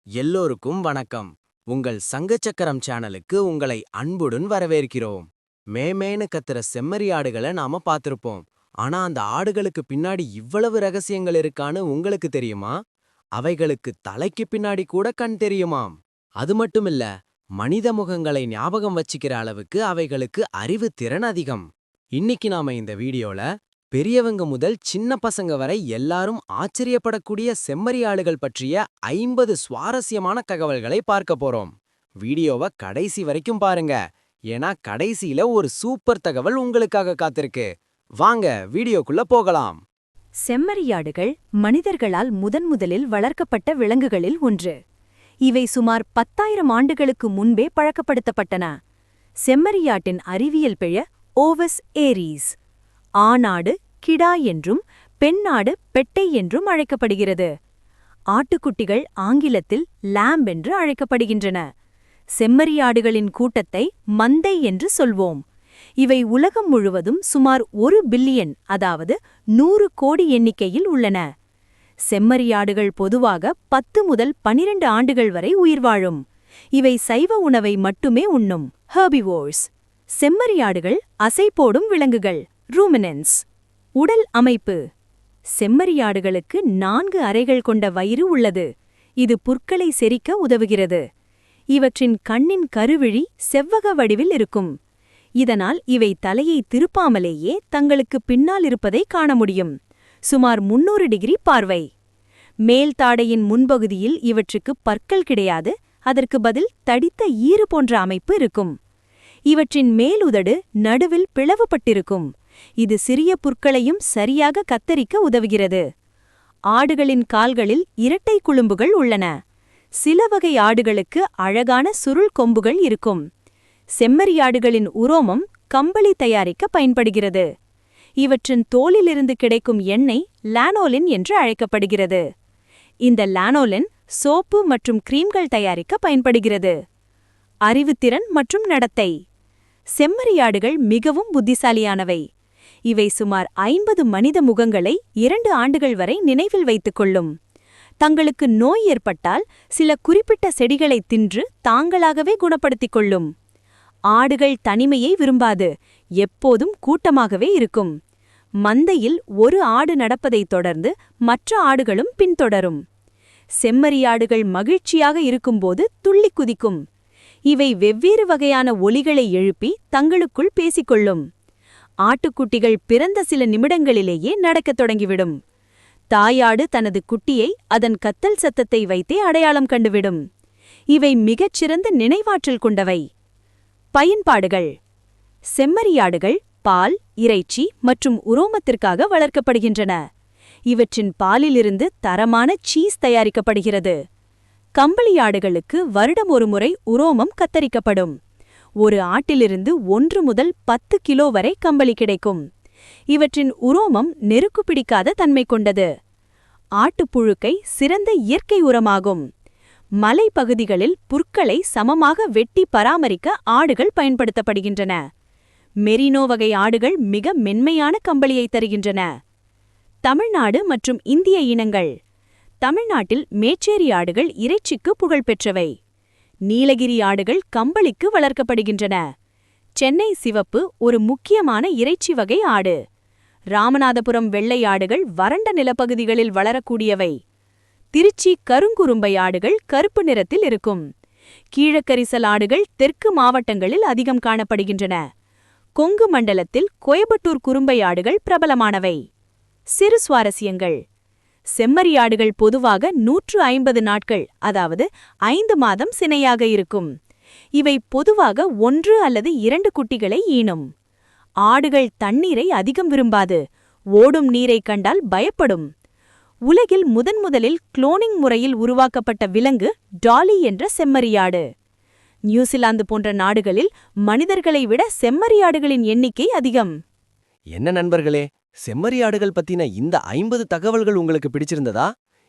எல்லோருக்கும் வணக்கம். உங்கள் சங்கச்சக்கரம் சேனலுக்கு உங்களை அன்புடன் வரவேற்கிறோம். மேமேன்னு கத்துற செம்மறி ஆடுகளை நாம பார்த்திருப்போம். ஆனா அந்த ஆடுகளுக்கு பின்னாடி இவ்வளவு ரகசியங்கள் இருக்கான்னு உங்களுக்கு தெரியுமா? அவைகளுக்கு தலைக்கு பின்னாடி கூட கண் தெரியுமாம். அது மட்டுமில்ல, மனித முகங்களை ஞாபகம் வச்சுக்கிற அளவுக்கு அவைகளுக்கு அறிவு திறன் அதிகம். இன்னைக்கு நாம இந்த வீடியோல பெரியவங்க முதல் சின்ன பசங்க வரை எல்லாரும் ஆச்சரியப்படக்கூடிய செம்மறி ஆடுகள் பற்றிய 50 சுவாரஸ்யமான தகவல்களை பார்க்க போறோம். வீடியோவை கடைசி வரைக்கும் பாருங்க, ஏன்னா கடைசியில ஒரு சூப்பர் தகவல் உங்களுக்காக காத்திருக்கு. வாங்க வீடியோக்குள்ள போகலாம். செம்மறியாடுகள் மனிதர்களால் முதன்முதலில் வளர்க்கப்பட்ட விலங்குகளில் ஒன்று. இவை சுமார் 10,000 ஆண்டுகளுக்கு முன்பே பழக்கப்படுத்தப்பட்டன. செம்மறியாட்டின் அறிவியல் பெயர் ஓவஸ் ஏரீஸ். ஆணாடு கிடா என்றும் பெண்ணாடு பெட்டை என்றும் அழைக்கப்படுகிறது. ஆட்டுக்குட்டிகள் ஆங்கிலத்தில் lamb என்று அழைக்கப்படுகின்றன. செம்மறியாடுகளின் கூட்டத்தை மந்தை என்று சொல்வோம். இவை உலகம் முழுவதும் சுமார் 1 பில்லியன், அதாவது 100 கோடி எண்ணிக்கையில் உள்ளன. செம்மறியாடுகள் பொதுவாக 10 முதல் 12 ஆண்டுகள் வரை உயிர் வாழும். இவை சைவ உணவை மட்டுமே உண்ணும் ஹெர்பிவோர்ஸ். செம்மறியாடுகள் அசைபோடும் விலங்குகள் ரூமினன்ஸ். உடல் அமைப்பு. செம்மறியாடுகளுக்கு 4 அறைகள் கொண்ட வயிறு உள்ளது. இது புற்களை செரிக்க உதவுகிறது. இவற்றின் கண்ணின் கருவிழி செவ்வக வடிவில் இருக்கும். இதனால் இவை தலையை திருப்பாமலேயே தங்களுக்கு பின்னால் இருப்பதை காண முடியும். சுமார் 300 டிகிரி பார்வை. மேல் தாடையின் முன்பகுதியில் இவற்றுக்கு பற்கள் கிடையாது. அதற்கு பதில் தடித்த ஈறு போன்ற அமைப்பு இருக்கும். இவற்றின் மேலுதடு நடுவில் பிளவுபட்டிருக்கும். இது சிறிய புற்களையும் சரியாக கத்தரிக்க உதவுகிறது. ஆடுகளின் கால்களில் இரட்டை குளும்புகள் உள்ளன. சில வகை ஆடுகளுக்கு அழகான சுருள் கொம்புகள் இருக்கும். செம்மறியாடுகளின் உரோமம் கம்பளி தயாரிக்க பயன்படுகிறது. இவற்றின் தோலிலிருந்து கிடைக்கும் எண்ணெய் லானோலின் என்று அழைக்கப்படுகிறது. இந்த லானோலின் சோப்பு மற்றும் கிரீம்கள் தயாரிக்க பயன்படுகிறது. அறிவுத்திறன் மற்றும் நடத்தை. செம்மறியாடுகள் மிகவும் புத்திசாலியானவை. இவை சுமார் 50 மனித முகங்களை 2 ஆண்டுகள் வரை நினைவில் வைத்துக் கொள்ளும். தங்களுக்கு நோய் ஏற்பட்டால் சில குறிப்பிட்ட செடிகளை தின்று தாங்களாகவே குணப்படுத்திக் கொள்ளும். ஆடுகள் தனிமையை விரும்பாது, எப்போதும் கூட்டமாகவே இருக்கும். மந்தையில் ஒரு ஆடு நடப்பதைத் தொடர்ந்து மற்ற ஆடுகளும் பின்தொடரும். செம்மறியாடுகள் மகிழ்ச்சியாக இருக்கும்போது துள்ளிக் குதிக்கும். இவை வெவ்வேறு வகையான ஒலிகளை எழுப்பி தங்களுக்குள் பேசிக்கொள்ளும். ஆட்டுக்குட்டிகள் பிறந்த சில நிமிடங்களிலேயே நடக்கத் தொடங்கிவிடும். தாயாடு தனது குட்டியை அதன் கத்தல் சத்தத்தை வைத்தே அடையாளம் கண்டுவிடும். இவை மிகச்சிறந்த நினைவாற்றல் கொண்டவை. பயன்பாடுகள். செம்மறியாடுகள் பால், இறைச்சி மற்றும் உரோமத்திற்காக வளர்க்கப்படுகின்றன. இவற்றின் பாலிலிருந்து தரமான சீஸ் தயாரிக்கப்படுகிறது. கம்பளியாடுகளுக்கு வருடம் ஒரு முறை உரோமம் கத்தரிக்கப்படும். ஒரு ஆட்டிலிருந்து 1 முதல் 10 கிலோ வரை கம்பளி கிடைக்கும். இவற்றின் உரோமம் நெருக்கு பிடிக்காத தன்மை கொண்டது. ஆட்டுப்புழுக்கை சிறந்த இயற்கை உரமாகும். மலைப்பகுதிகளில் புற்களை சமமாக வெட்டி பராமரிக்க ஆடுகள் பயன்படுத்தப்படுகின்றன. மெரினோ வகை ஆடுகள் மிக மென்மையான கம்பளியை தருகின்றன. தமிழ்நாடு மற்றும் இந்திய இனங்கள். தமிழ்நாட்டில் மேச்சேரி ஆடுகள் இறைச்சிக்கு புகழ்பெற்றவை. நீலகிரி ஆடுகள் கம்பளிக்கு வளர்க்கப்படுகின்றன. சென்னை சிவப்பு ஒரு முக்கியமான இறைச்சி வகை ஆடு. ராமநாதபுரம் வெள்ளை ஆடுகள் வறண்ட நிலப்பகுதிகளில் வளரக்கூடியவை. திருச்சி கருங்குறும்பை ஆடுகள் கருப்பு நிறத்தில் இருக்கும். கீழக்கரிசல் ஆடுகள் தெற்கு மாவட்டங்களில் அதிகம் காணப்படுகின்றன. கொங்கு மண்டலத்தில் கோயம்புத்தூர் குறும்பை ஆடுகள் பிரபலமானவை. சிறு சுவாரஸ்யங்கள். செம்மறியாடுகள் பொதுவாக 150 நாட்கள், அதாவது 5 மாதம் சினையாக இருக்கும். இவை பொதுவாக 1 அல்லது 2 குட்டிகளை ஈனும். ஆடுகள் தண்ணீரை அதிகம் விரும்பாது. ஓடும் நீரை கண்டால் பயப்படும். உலகில் முதன்முதலில் குளோனிங் முறையில் உருவாக்கப்பட்ட விலங்கு டாலி என்ற செம்மறியாடு. நியூசிலாந்து போன்ற நாடுகளில் மனிதர்களை விட செம்மறியாடுகளின் எண்ணிக்கை அதிகம். என்ன நண்பர்களே, செம்மறியாடுகள் பத்தின இந்த 50 தகவல்கள் உங்களுக்கு பிடிச்சிருந்ததா?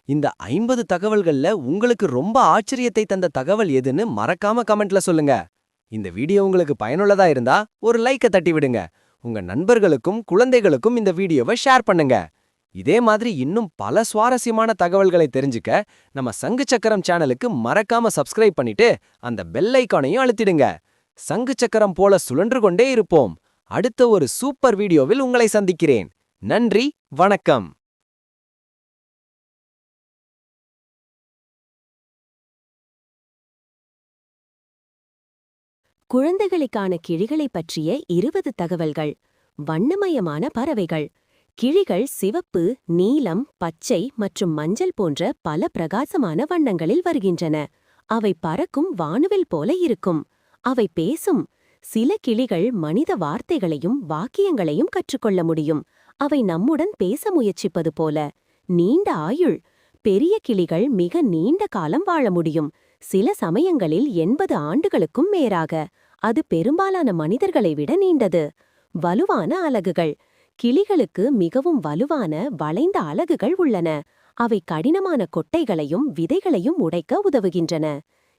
இந்த 50 தகவல்கள்ல உங்களுக்கு ரொம்ப ஆச்சரியத்தை தந்த தகவல் எதுன்னு மறக்காம கமெண்ட்ல சொல்லுங்க. இந்த வீடியோ உங்களுக்கு பயனுள்ளதா இருந்தா ஒரு லைக்க தட்டி விடுங்க. உங்க நண்பர்களுக்கும் குழந்தைகளுக்கும் இந்த வீடியோவை ஷேர் பண்ணுங்க. இதே மாதிரி இன்னும் பல சுவாரஸ்யமான தகவல்களை தெரிஞ்சுக்க நம்ம சங்கு சக்கரம் சேனலுக்கு மறக்காம சப்ஸ்கிரைப் பண்ணிட்டு அந்த பெல் ஐகானையும் அழுத்திடுங்க. சங்கு சக்கரம் போல சுழன்று கொண்டே இருப்போம். அடுத்த ஒரு சூப்பர் வீடியோவில் உங்களை சந்திக்கிறேன். நன்றி, வணக்கம். குழந்தைகளுக்கான கிளிகளைப் பற்றிய 20 தகவல்கள். வண்ணமயமான பறவைகள். கிளிகள் சிவப்பு, நீலம், பச்சை மற்றும் மஞ்சள் போன்ற பல பிரகாசமான வண்ணங்களில் வருகின்றன. அவை பறக்கும் வானவில் போல இருக்கும். அவை பேசும். சில கிளிகள் மனித வார்த்தைகளையும் வாக்கியங்களையும் கற்றுக்கொள்ள முடியும். அவை நம்முடன் பேச முயற்சிப்பது போல. நீண்ட ஆயுள். பெரிய கிளிகள் மிக நீண்ட காலம் வாழ முடியும். சில சமயங்களில் 80 ஆண்டுகளுக்கும் மேலாக. அது பெரும்பாலான மனிதர்களை விட நீண்டது. வலுவான அலகுகள். கிளிகளுக்கு மிகவும் வலுவான வளைந்த அலகுகள் உள்ளன. அவை கடினமான கொட்டைகளையும் விதைகளையும் உடைக்க உதவுகின்றன.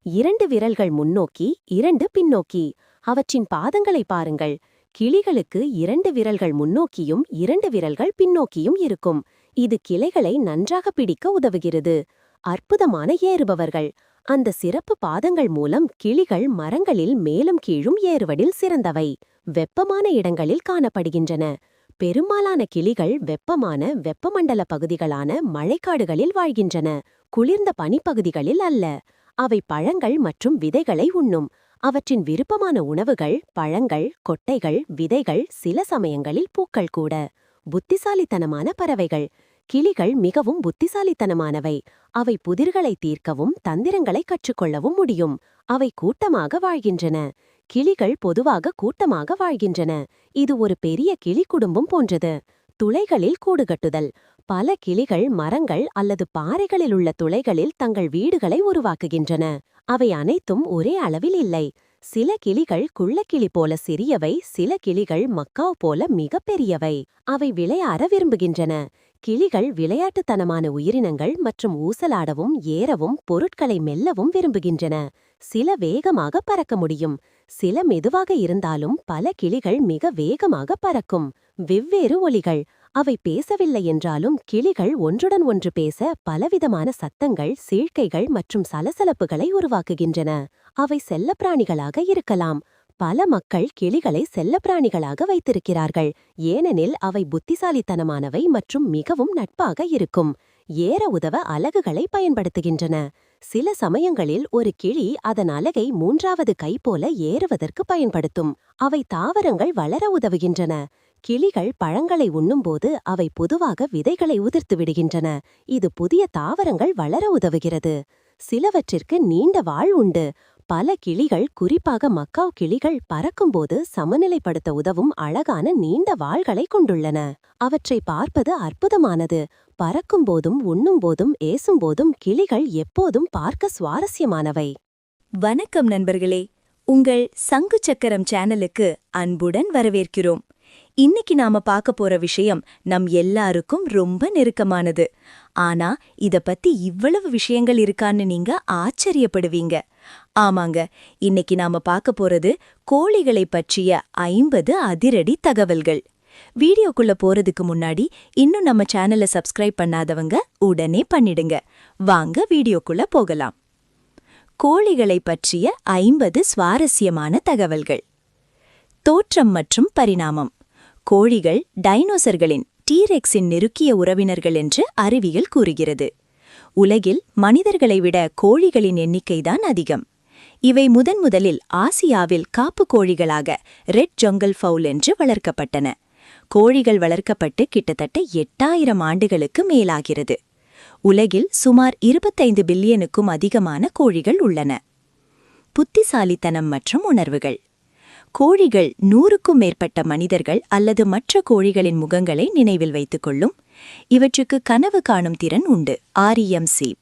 2 விரல்கள் முன்னோக்கி 2 பின்னோக்கி. அவற்றின் பாதங்களை பாருங்கள். கிளிகளுக்கு 2 விரல்கள் முன்னோக்கியும் 2 விரல்கள் பின்னோக்கியும் இருக்கும். இது கிளைகளை நன்றாக பிடிக்க உதவுகிறது. அற்புதமான ஏறுபவர்கள். அந்த சிறப்பு பாதங்கள் மூலம் கிளிகள் மரங்களில் மேலும் கீழும் ஏறுவதில் சிறந்தவை. வெப்பமான இடங்களில் காணப்படுகின்றன. பெரும்பாலான கிளிகள் வெப்பமான வெப்பமண்டல பகுதிகளான மழைக்காடுகளில் வாழ்கின்றன. குளிர்ந்த பனிப்பகுதிகளில் அல்ல. அவை பழங்கள் மற்றும் விதைகளை உண்ணும். அவற்றின் விருப்பமான உணவுகள் பழங்கள், கொட்டைகள், விதைகள், சில சமயங்களில் பூக்கள் கூட. புத்திசாலித்தனமான பறவைகள். கிளிகள் மிகவும் புத்திசாலித்தனமானவை. அவை புதிர்களை தீர்க்கவும் தந்திரங்களை கற்றுக்கொள்ளவும் முடியும். அவை கூட்டமாக வாழ்கின்றன. கிளிகள் பொதுவாக கூட்டமாக வாழ்கின்றன. இது ஒரு பெரிய கிளி குடும்பம் போன்றது. துளைகளில் கூடுகட்டுதல். பல கிளிகள் மரங்கள் அல்லது பாறைகளில் உள்ள துளைகளில் தங்கள் வீடுகளை உருவாக்குகின்றன. அவை அனைத்தும் ஒரே அளவில் இல்லை. சில கிளிகள் குள்ளக்கிளி போல சிறியவை, சில கிளிகள் மக்காவ் போல மிகப்பெரியவை. அவை விளையாட விரும்புகின்றன. கிளிகள் விளையாட்டுத்தனமான உயிரினங்கள் மற்றும் ஊசலாடவும் ஏறவும் பொருட்களை மெல்லவும் விரும்புகின்றன. சில வேகமாக பறக்க முடியும். சில மெதுவாக இருந்தாலும் பல கிளிகள் மிக வேகமாக பறக்கும். வெவ்வேறு ஒலிகள். அவை பேசவில்லை என்றாலும் கிளிகள் ஒன்றுடன் ஒன்று பேச பலவிதமான சத்தங்கள், சீழ்க்கைகள் மற்றும் சலசலப்புகளை உருவாக்குகின்றன. அவை செல்லப்பிராணிகளாக இருக்கலாம். பல மக்கள் கிளிகளை செல்லப்பிராணிகளாக வைத்திருக்கிறார்கள், ஏனெனில் அவை புத்திசாலித்தனமானவை மற்றும் மிகவும் நட்பாக இருக்கும். ஏற உதவ அலகுகளை பயன்படுத்துகின்றன. சில சமயங்களில் ஒரு கிளி அதன் அலகை 3வது கை போல ஏறுவதற்கு பயன்படுத்தும். அவை தாவரங்கள் வளர உதவுகின்றன. கிளிகள் பழங்களை உண்ணும்போது அவை பொதுவாக விதைகளை உதிர்த்து விடுகின்றன. இது புதிய தாவரங்கள் வளர உதவுகிறது. சிலவற்றிற்கு நீண்ட வாள் உண்டு. பல கிளிகள், குறிப்பாக மக்காவ் கிளிகள், பறக்கும்போது சமநிலைப்படுத்த உதவும் அழகான நீண்ட வாள்களை கொண்டுள்ளன. அவற்றை பார்ப்பது அற்புதமானது. பறக்கும்போதும் உண்ணும்போதும் ஏசும்போதும் கிளிகள் எப்போதும் பார்க்க சுவாரஸ்யமானவை. வணக்கம் நண்பர்களே, உங்கள் சங்கு சக்கரம் சேனலுக்கு அன்புடன் வரவேற்கிறோம். இன்னைக்கு நாம பார்க்க போற விஷயம் நம் எல்லாருக்கும் ரொம்ப நெருக்கமானது. ஆனா இத பத்தி இவ்வளவு விஷயங்கள் இருக்கான்னு நீங்க ஆச்சரியப்படுவீங்க. ஆமாங்க, இன்னைக்கு நாம பார்க்க போறது கோழிகளை பற்றிய 50 அதிரடி தகவல்கள். வீடியோக்குள்ள போறதுக்கு முன்னாடி இன்னும் நம்ம சேனலை சப்ஸ்கிரைப் பண்ணாதவங்க உடனே பண்ணிடுங்க. வாங்க வீடியோக்குள்ள போகலாம். கோழிகளை பற்றிய 50 சுவாரஸ்யமான தகவல்கள். தோற்றம் மற்றும் பரிணாமம். கோழிகள் டைனோசர்களின் டீரெக்ஸின் நெருக்கிய உறவினர்கள் என்று அறிவியல் கூறுகிறது. உலகில் மனிதர்களை விட கோழிகளின் எண்ணிக்கைதான் அதிகம். இவை முதலில் ஆசியாவில் காப்பு கோழிகளாக ரெட் ஜங்கல் ஃபவுல் என்று வளர்க்கப்பட்டன. கோழிகள் வளர்க்கப்பட்டு கிட்டத்தட்ட 8000 ஆண்டுகளுக்கு மேலாகிறது. உலகில் சுமார் 25 பில்லியனுக்கும் அதிகமான கோழிகள் உள்ளன. புத்திசாலித்தனம் மற்றும் உணர்வுகள். கோழிகள் 100க்கும் மேற்பட்ட மனிதர்கள் அல்லது மற்ற கோழிகளின் முகங்களை நினைவில் வைத்துக் கொள்ளும். இவற்றுக்கு கனவு காணும் திறன் உண்டு. REM sleep.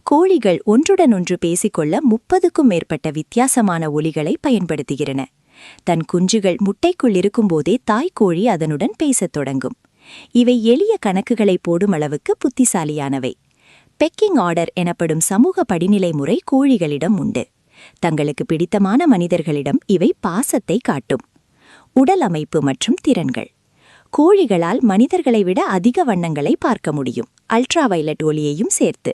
கோழிகள் ஒன்றுடன் ஒன்று பேசிக்கொள்ள 30க்கும் மேற்பட்ட வித்தியாசமான ஒலிகளை பயன்படுத்துகிறன. தன் குஞ்சுகள் முட்டைக்குள் இருக்கும்போதே தாய்க்கோழி அதனுடன் பேசத் தொடங்கும். இவை எளிய கணக்குகளை போடும் அளவுக்கு புத்திசாலியானவை. பெக்கிங் ஆர்டர் எனப்படும் சமூக படிநிலை முறை கோழிகளிடம் உண்டு. தங்களுக்கு பிடித்தமான மனிதர்களிடம் இவை பாசத்தை காட்டும். உடல் அமைப்பு மற்றும் திறன்கள். கோழிகளால் மனிதர்களை விட அதிக வண்ணங்களை பார்க்க முடியும், அல்ட்ரா வயலட் ஒளியையும் சேர்த்து.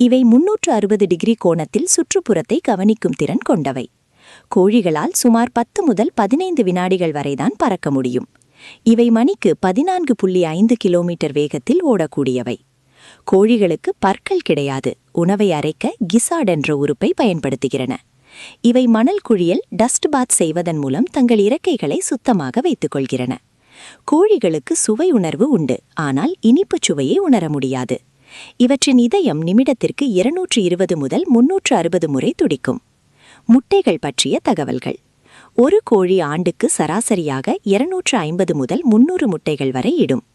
இவை 360 டிகிரி கோணத்தில் சுற்றுப்புறத்தை கவனிக்கும் திறன் கொண்டவை. கோழிகளால் சுமார் 10 முதல் 15 வினாடிகள் வரைதான் பறக்க முடியும். இவை மணிக்கு 14.5 கிலோமீட்டர் வேகத்தில் ஓடக்கூடியவை. கோழிகளுக்கு பற்கள் கிடையாது. உணவை அரைக்க கிசாட் என்ற உறுப்பை பயன்படுத்துகிறன. இவை மணல் குழியல் டஸ்ட் பாத் செய்வதன் மூலம் தங்கள் இறக்கைகளை சுத்தமாக வைத்துக் கொள்கிறன. கோழிகளுக்கு சுவை உணர்வு உண்டு, ஆனால் இனிப்புச் சுவையை உணர முடியாது. இவற்றின் இதயம் நிமிடத்திற்கு 220 முதல் 360 முறை துடிக்கும். முட்டைகள் பற்றிய தகவல்கள். ஒரு கோழி ஆண்டுக்கு சராசரியாக 250 முதல் 300 முட்டைகள் வரை இடும்.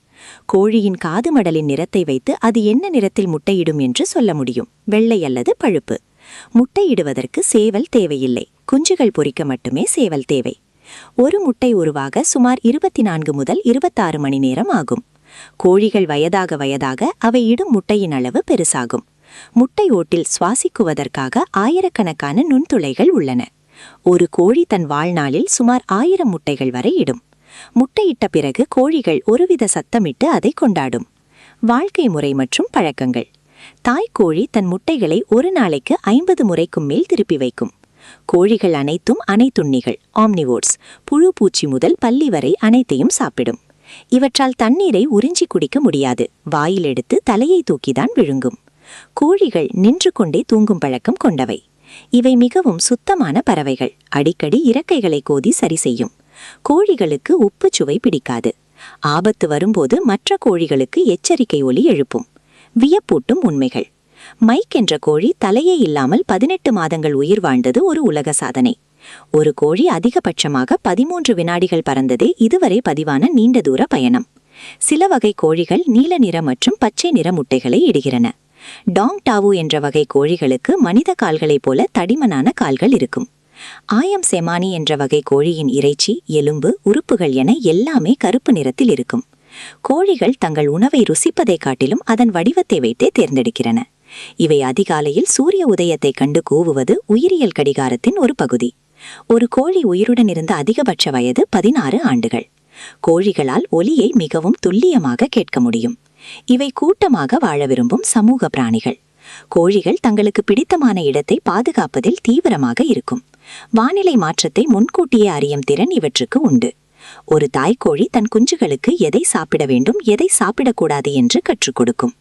கோழியின் காது மடலின் நிறத்தை வைத்து அது என்ன நிறத்தில் முட்டையிடும் என்று சொல்ல முடியும். வெள்ளை அல்லது பழுப்பு. முட்டையிடுவதற்கு சேவல் தேவையில்லை. குஞ்சுகள் பொரிக்க மட்டுமே சேவல் தேவை. ஒரு முட்டை உருவாக சுமார் 24 முதல் 26 மணி நேரம் ஆகும். கோழிகள் வயதாக அவை இடும் முட்டையின் அளவு பெருசாகும். முட்டை ஓட்டில் சுவாசிக்குவதற்காக ஆயிரக்கணக்கான நுண்துளைகள் உள்ளன. ஒரு கோழி தன் வாழ்நாளில் சுமார் 1000 முட்டைகள் வரை இடும். முட்டையிட்ட பிறகு கோழிகள் ஒருவித சத்தமிட்டு அதை கொண்டாடும். வாழ்க்கை முறை மற்றும் பழக்கங்கள். தாய்க்கோழி தன் முட்டைகளை ஒரு நாளைக்கு 50 முறைக்கும் மேல் திருப்பி வைக்கும். கோழிகள் அனைத்தும் அனைத்துண்ணிகள், ஆம்னிவோர்ஸ். புழு பூச்சி முதல் பல்லி வரை அனைத்தையும் சாப்பிடும். இவற்றால் தண்ணீரை உறிஞ்சி குடிக்க முடியாது. வாயில் எடுத்து தலையை தூக்கிதான் விழுங்கும். கோழிகள் நின்று கொண்டே தூங்கும் பழக்கம் கொண்டவை. இவை மிகவும் சுத்தமான பறவைகள். அடிக்கடி இறக்கைகளை கோதி சரி செய்யும். கோழிகளுக்கு உப்பு சுவை பிடிக்காது. ஆபத்து வரும்போது மற்ற கோழிகளுக்கு எச்சரிக்கை ஒலி எழுப்பும். வியப்பூட்டும் உண்மைகள். மைக் என்ற கோழி தலையே இல்லாமல் 18 மாதங்கள் உயிர் வாழ்ந்தது ஒரு உலக சாதனை. ஒரு கோழி அதிகபட்சமாக 13 வினாடிகள் பறந்ததே இதுவரை பதிவான நீண்ட தூர பயணம். சில வகை கோழிகள் நீல நிற மற்றும் பச்சை நிற முட்டைகளை இடுகிறன. டாங் டாவு என்ற வகை கோழிகளுக்கு மனித கால்களைப் போல தடிமனான கால்கள் இருக்கும். ஆயம் செமானி என்ற வகை கோழியின் இறைச்சி, எலும்பு, உறுப்புகள் என எல்லாமே கருப்பு நிறத்தில் இருக்கும். கோழிகள் தங்கள் உணவை ருசிப்பதைக் காட்டிலும் அதன் வடிவத்தை வைத்தே தேர்ந்தெடுக்கிறன. இவை அதிகாலையில் சூரிய உதயத்தை கண்டு கூவுவது உயிரியல் கடிகாரத்தின் ஒரு பகுதி. ஒரு கோழி உயிருடன் இருந்த அதிகபட்ச வயது 16 ஆண்டுகள். கோழிகளால் ஒலியை மிகவும் துல்லியமாக கேட்க முடியும். இவை கூட்டமாக வாழ விரும்பும் சமூக பிராணிகள். கோழிகள் தங்களுக்கு பிடித்தமான இடத்தை பாதுகாப்பதில் தீவிரமாக இருக்கும். வானிலை மாற்றத்தை முன்கூட்டியே அறியும் திறன் இவற்றுக்கு உண்டு. ஒரு தாய்க்கோழி தன் குஞ்சுகளுக்கு எதை சாப்பிட வேண்டும், எதை சாப்பிடக்கூடாது என்று கற்றுக் கொடுக்கும்.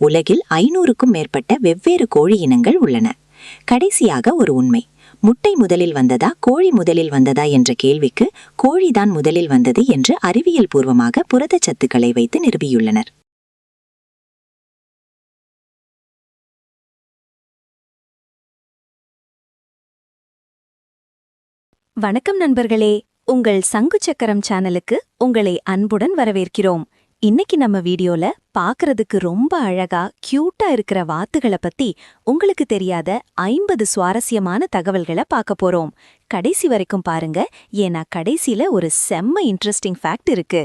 உலகில் 500க்கும் மேற்பட்ட வெவ்வேறு கோழி இனங்கள் உள்ளன. கடைசியாக ஒரு உண்மை. முட்டை முதலில் வந்ததா, கோழி முதலில் வந்ததா என்ற கேள்விக்கு கோழிதான் முதலில் வந்தது என்று அறிவியல் பூர்வமாக புரதச்சத்துக்களை வைத்து நிரூபியுள்ளனர். வணக்கம் நண்பர்களே, உங்கள் சங்கு சக்கரம் சேனலுக்கு உங்களை அன்புடன் வரவேற்கிறோம். இன்னைக்கு நம்ம வீடியோல பார்க்கறதுக்கு ரொம்ப அழகா கியூட்டா இருக்கிற வாத்துகளை பத்தி உங்களுக்கு தெரியாத 50 சுவாரஸ்யமான தகவல்களை பார்க்க போறோம். கடைசி வரைக்கும் பாருங்க, ஏன்னா கடைசியில ஒரு செம்ம இன்ட்ரெஸ்டிங் ஃபேக்ட் இருக்கு.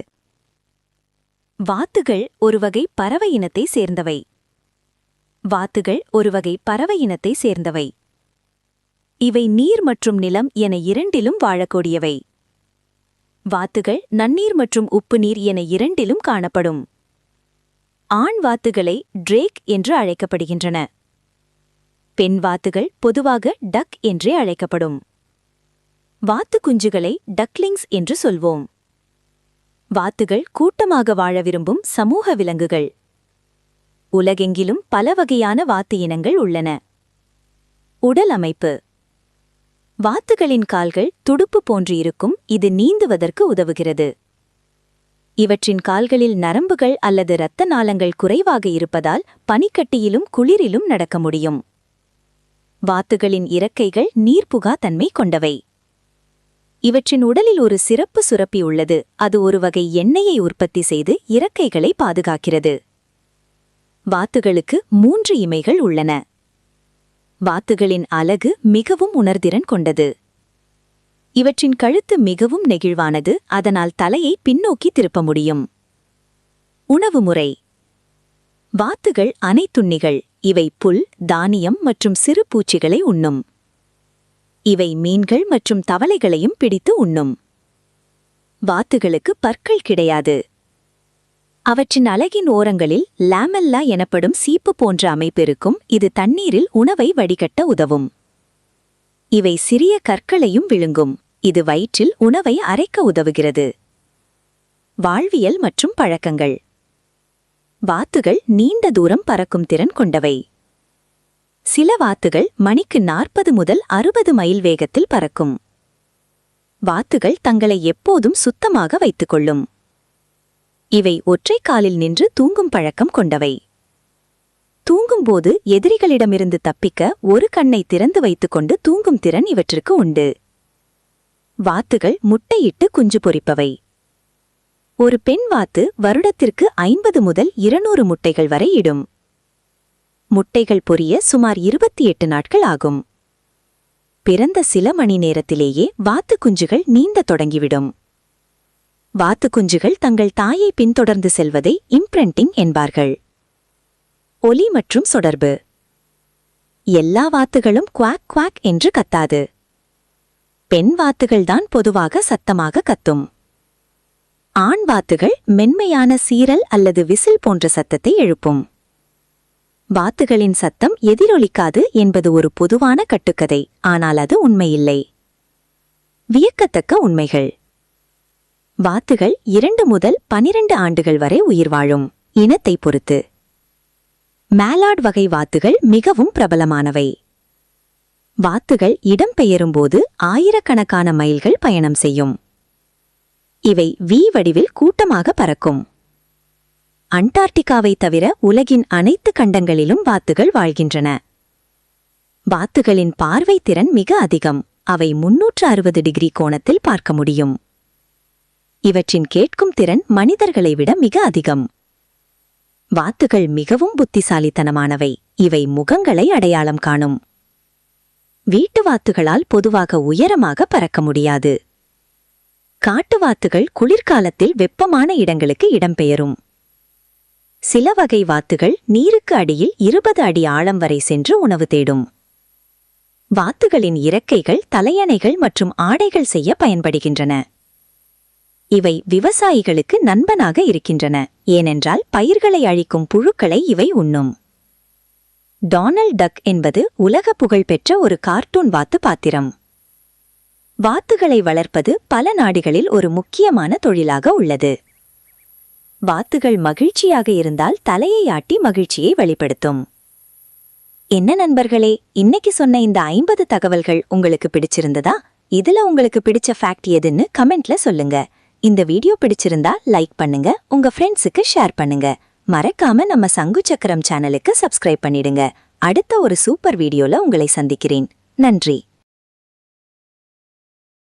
வாத்துகள் ஒரு வகை பறவை இனத்தை சேர்ந்தவை. வாத்துகள் ஒரு வகை பறவை இனத்தை சேர்ந்தவை. இவை நீர் மற்றும் நிலம் என இரண்டிலும் வாழக்கூடியவை. வாத்துகள் நன்னீர் மற்றும் உப்பு நீர் என இரண்டிலும் காணப்படும். ஆண் வாத்துகளை ட்ரேக் என்று அழைக்கப்படுகின்றன. பெண் வாத்துகள் பொதுவாக டக் என்றே அழைக்கப்படும். வாத்து குஞ்சுகளை டக்லிங்ஸ் என்று சொல்வோம். வாத்துகள் கூட்டமாக வாழ விரும்பும் சமூக விலங்குகள். உலகெங்கிலும் பல வகையான வாத்து இனங்கள் உள்ளன. உடல் அமைப்பு. வாத்துகளின் கால்கள் துடுப்பு போன்று இருக்கும். இது நீந்துவதற்கு உதவுகிறது. இவற்றின் கால்களில் நரம்புகள் அல்லது இரத்த நாளங்கள் குறைவாக இருப்பதால் பனிக்கட்டியிலும் குளிரிலும் நடக்க முடியும். வாத்துகளின் இறக்கைகள் நீர்ப்புகா தன்மை கொண்டவை. இவற்றின் உடலில் ஒரு சிறப்பு சுரப்பி உள்ளது. அது ஒரு வகை எண்ணெயை உற்பத்தி செய்து இறக்கைகளை பாதுகாக்கிறது. வாத்துகளுக்கு 3 இமைகள் உள்ளன. வாத்துகளின் அலகு மிகவும் உணர்திறன் கொண்டது. இவற்றின் கழுத்து மிகவும் நெகிழ்வானது, அதனால் தலையை பின்னோக்கி திருப்ப முடியும். உணவு முறை. வாத்துகள் அனைத்துண்ணிகள். இவை புல், தானியம் மற்றும் சிறு பூச்சிகளை உண்ணும். இவை மீன்கள் மற்றும் தவளைகளையும் பிடித்து உண்ணும். வாத்துகளுக்கு பற்கள் கிடையாது. அவற்றின் அலகின் ஓரங்களில் லாமெல்லா எனப்படும் சீப்பு போன்ற அமைப்பு இருக்கும். இது தண்ணீரில் உணவை வடிகட்ட உதவும். இவை சிறிய கற்களையும் விழுங்கும். இது வயிற்றில் உணவை அரைக்க உதவுகிறது. வாழ்வியல் மற்றும் பழக்கங்கள். வாத்துகள் நீண்ட தூரம் பறக்கும் திறன் கொண்டவை. சில வாத்துகள் மணிக்கு 40 முதல் 60 மைல் வேகத்தில் பறக்கும். வாத்துகள் தங்களை எப்போதும் சுத்தமாக வைத்துக் கொள்ளும். இவை ஒற்றை காலில் நின்று தூங்கும் பழக்கம் கொண்டவை. தூங்கும்போது எதிரிகளிடமிருந்து தப்பிக்க ஒரு கண்ணை திறந்து வைத்துக்கொண்டு தூங்கும் திறன் இவற்றிற்கு உண்டு. வாத்துகள் முட்டையிட்டு குஞ்சு பொரிப்பவை. ஒரு பெண் வாத்து வருடத்திற்கு 50 முதல் 200 முட்டைகள் வரை இடும். முட்டைகள் பொரிய சுமார் 28 நாட்கள் ஆகும். பிறந்த சில மணி நேரத்திலேயே வாத்து குஞ்சுகள் நீந்தத் தொடங்கிவிடும். வாத்து குஞ்சுகள் தங்கள் தாயை பின்தொடர்ந்து செல்வதை இம்ப்ரிண்டிங் என்பார்கள். ஒலி மற்றும் தொடர்பு. எல்லா வாத்துகளும் குவாக் குவாக் என்று கத்தாது. பெண் வாத்துகள்தான் பொதுவாக சத்தமாக கத்தும். ஆண் வாத்துகள் மென்மையான சீரல் அல்லது விசில் போன்ற சத்தத்தை எழுப்பும். வாத்துகளின் சத்தம் எதிரொலிக்காது என்பது ஒரு பொதுவான கட்டுக்கதை, ஆனால் அது உண்மையில்லை. வியக்கத்தக்க உண்மைகள். வாத்துகள் 2 முதல் 12 ஆண்டுகள் வரை உயிர் வாழும், இனத்தை பொறுத்து. மேலாட் வகை வாத்துகள் மிகவும் பிரபலமானவை. வாத்துகள் இடம்பெயரும்போது ஆயிரக்கணக்கான மைல்கள் பயணம் செய்யும். இவை வி வடிவில் கூட்டமாக பறக்கும். அண்டார்டிகாவை தவிர உலகின் அனைத்து கண்டங்களிலும் வாத்துகள் வாழ்கின்றன. வாத்துகளின் பார்வை திறன் மிக அதிகம். அவை 360 டிகிரி கோணத்தில் பார்க்க முடியும். இவற்றின் கேட்கும் திறன் மனிதர்களை விட மிக அதிகம். வாத்துகள் மிகவும் புத்திசாலித்தனமானவை. இவை முகங்களை அடையாளம் காணும். வீட்டு வாத்துகளால் பொதுவாக உயரமாக பறக்க முடியாது. காட்டுவாத்துகள் குளிர்காலத்தில் வெப்பமான இடங்களுக்கு இடம்பெயரும். சில வகை வாத்துகள் நீருக்கு அடியில் 20 அடி ஆழம் வரை சென்று உணவு தேடும். வாத்துகளின் இறக்கைகள் தலையணைகள் மற்றும் ஆடைகள் செய்ய பயன்படுகின்றன. இவை விவசாயிகளுக்கு நண்பனாக இருக்கின்றன, ஏனென்றால் பயிர்களை அழிக்கும் புழுக்களை இவை உண்ணும். டொனால்ட் டக் என்பது உலக புகழ்பெற்ற ஒரு கார்ட்டூன் வாத்து பாத்திரம். வாத்துகளை வளர்ப்பது பல நாடுகளில் ஒரு முக்கியமான தொழிலாக உள்ளது. வாத்துகள் மகிழ்ச்சியாக இருந்தால் தலையை ஆட்டி மகிழ்ச்சியை வெளிப்படுத்தும். என்ன நண்பர்களே, இன்னைக்கு சொன்ன இந்த 50 தகவல்கள் உங்களுக்கு பிடிச்சிருந்ததா? இதுல உங்களுக்கு பிடிச்ச ஃபேக்ட் எதுன்னு கமெண்ட்ல சொல்லுங்க. இந்த வீடியோ பிடிச்சிருந்தா லைக் பண்ணுங்க, உங்க ஃப்ரெண்ட்ஸுக்கு ஷேர் பண்ணுங்க. மறக்காம நம்ம சங்கு சக்கரம் சேனலுக்கு சப்ஸ்கிரைப் பண்ணிடுங்க. அடுத்த ஒரு சூப்பர் வீடியோல உங்களை சந்திக்கிறேன். நன்றி.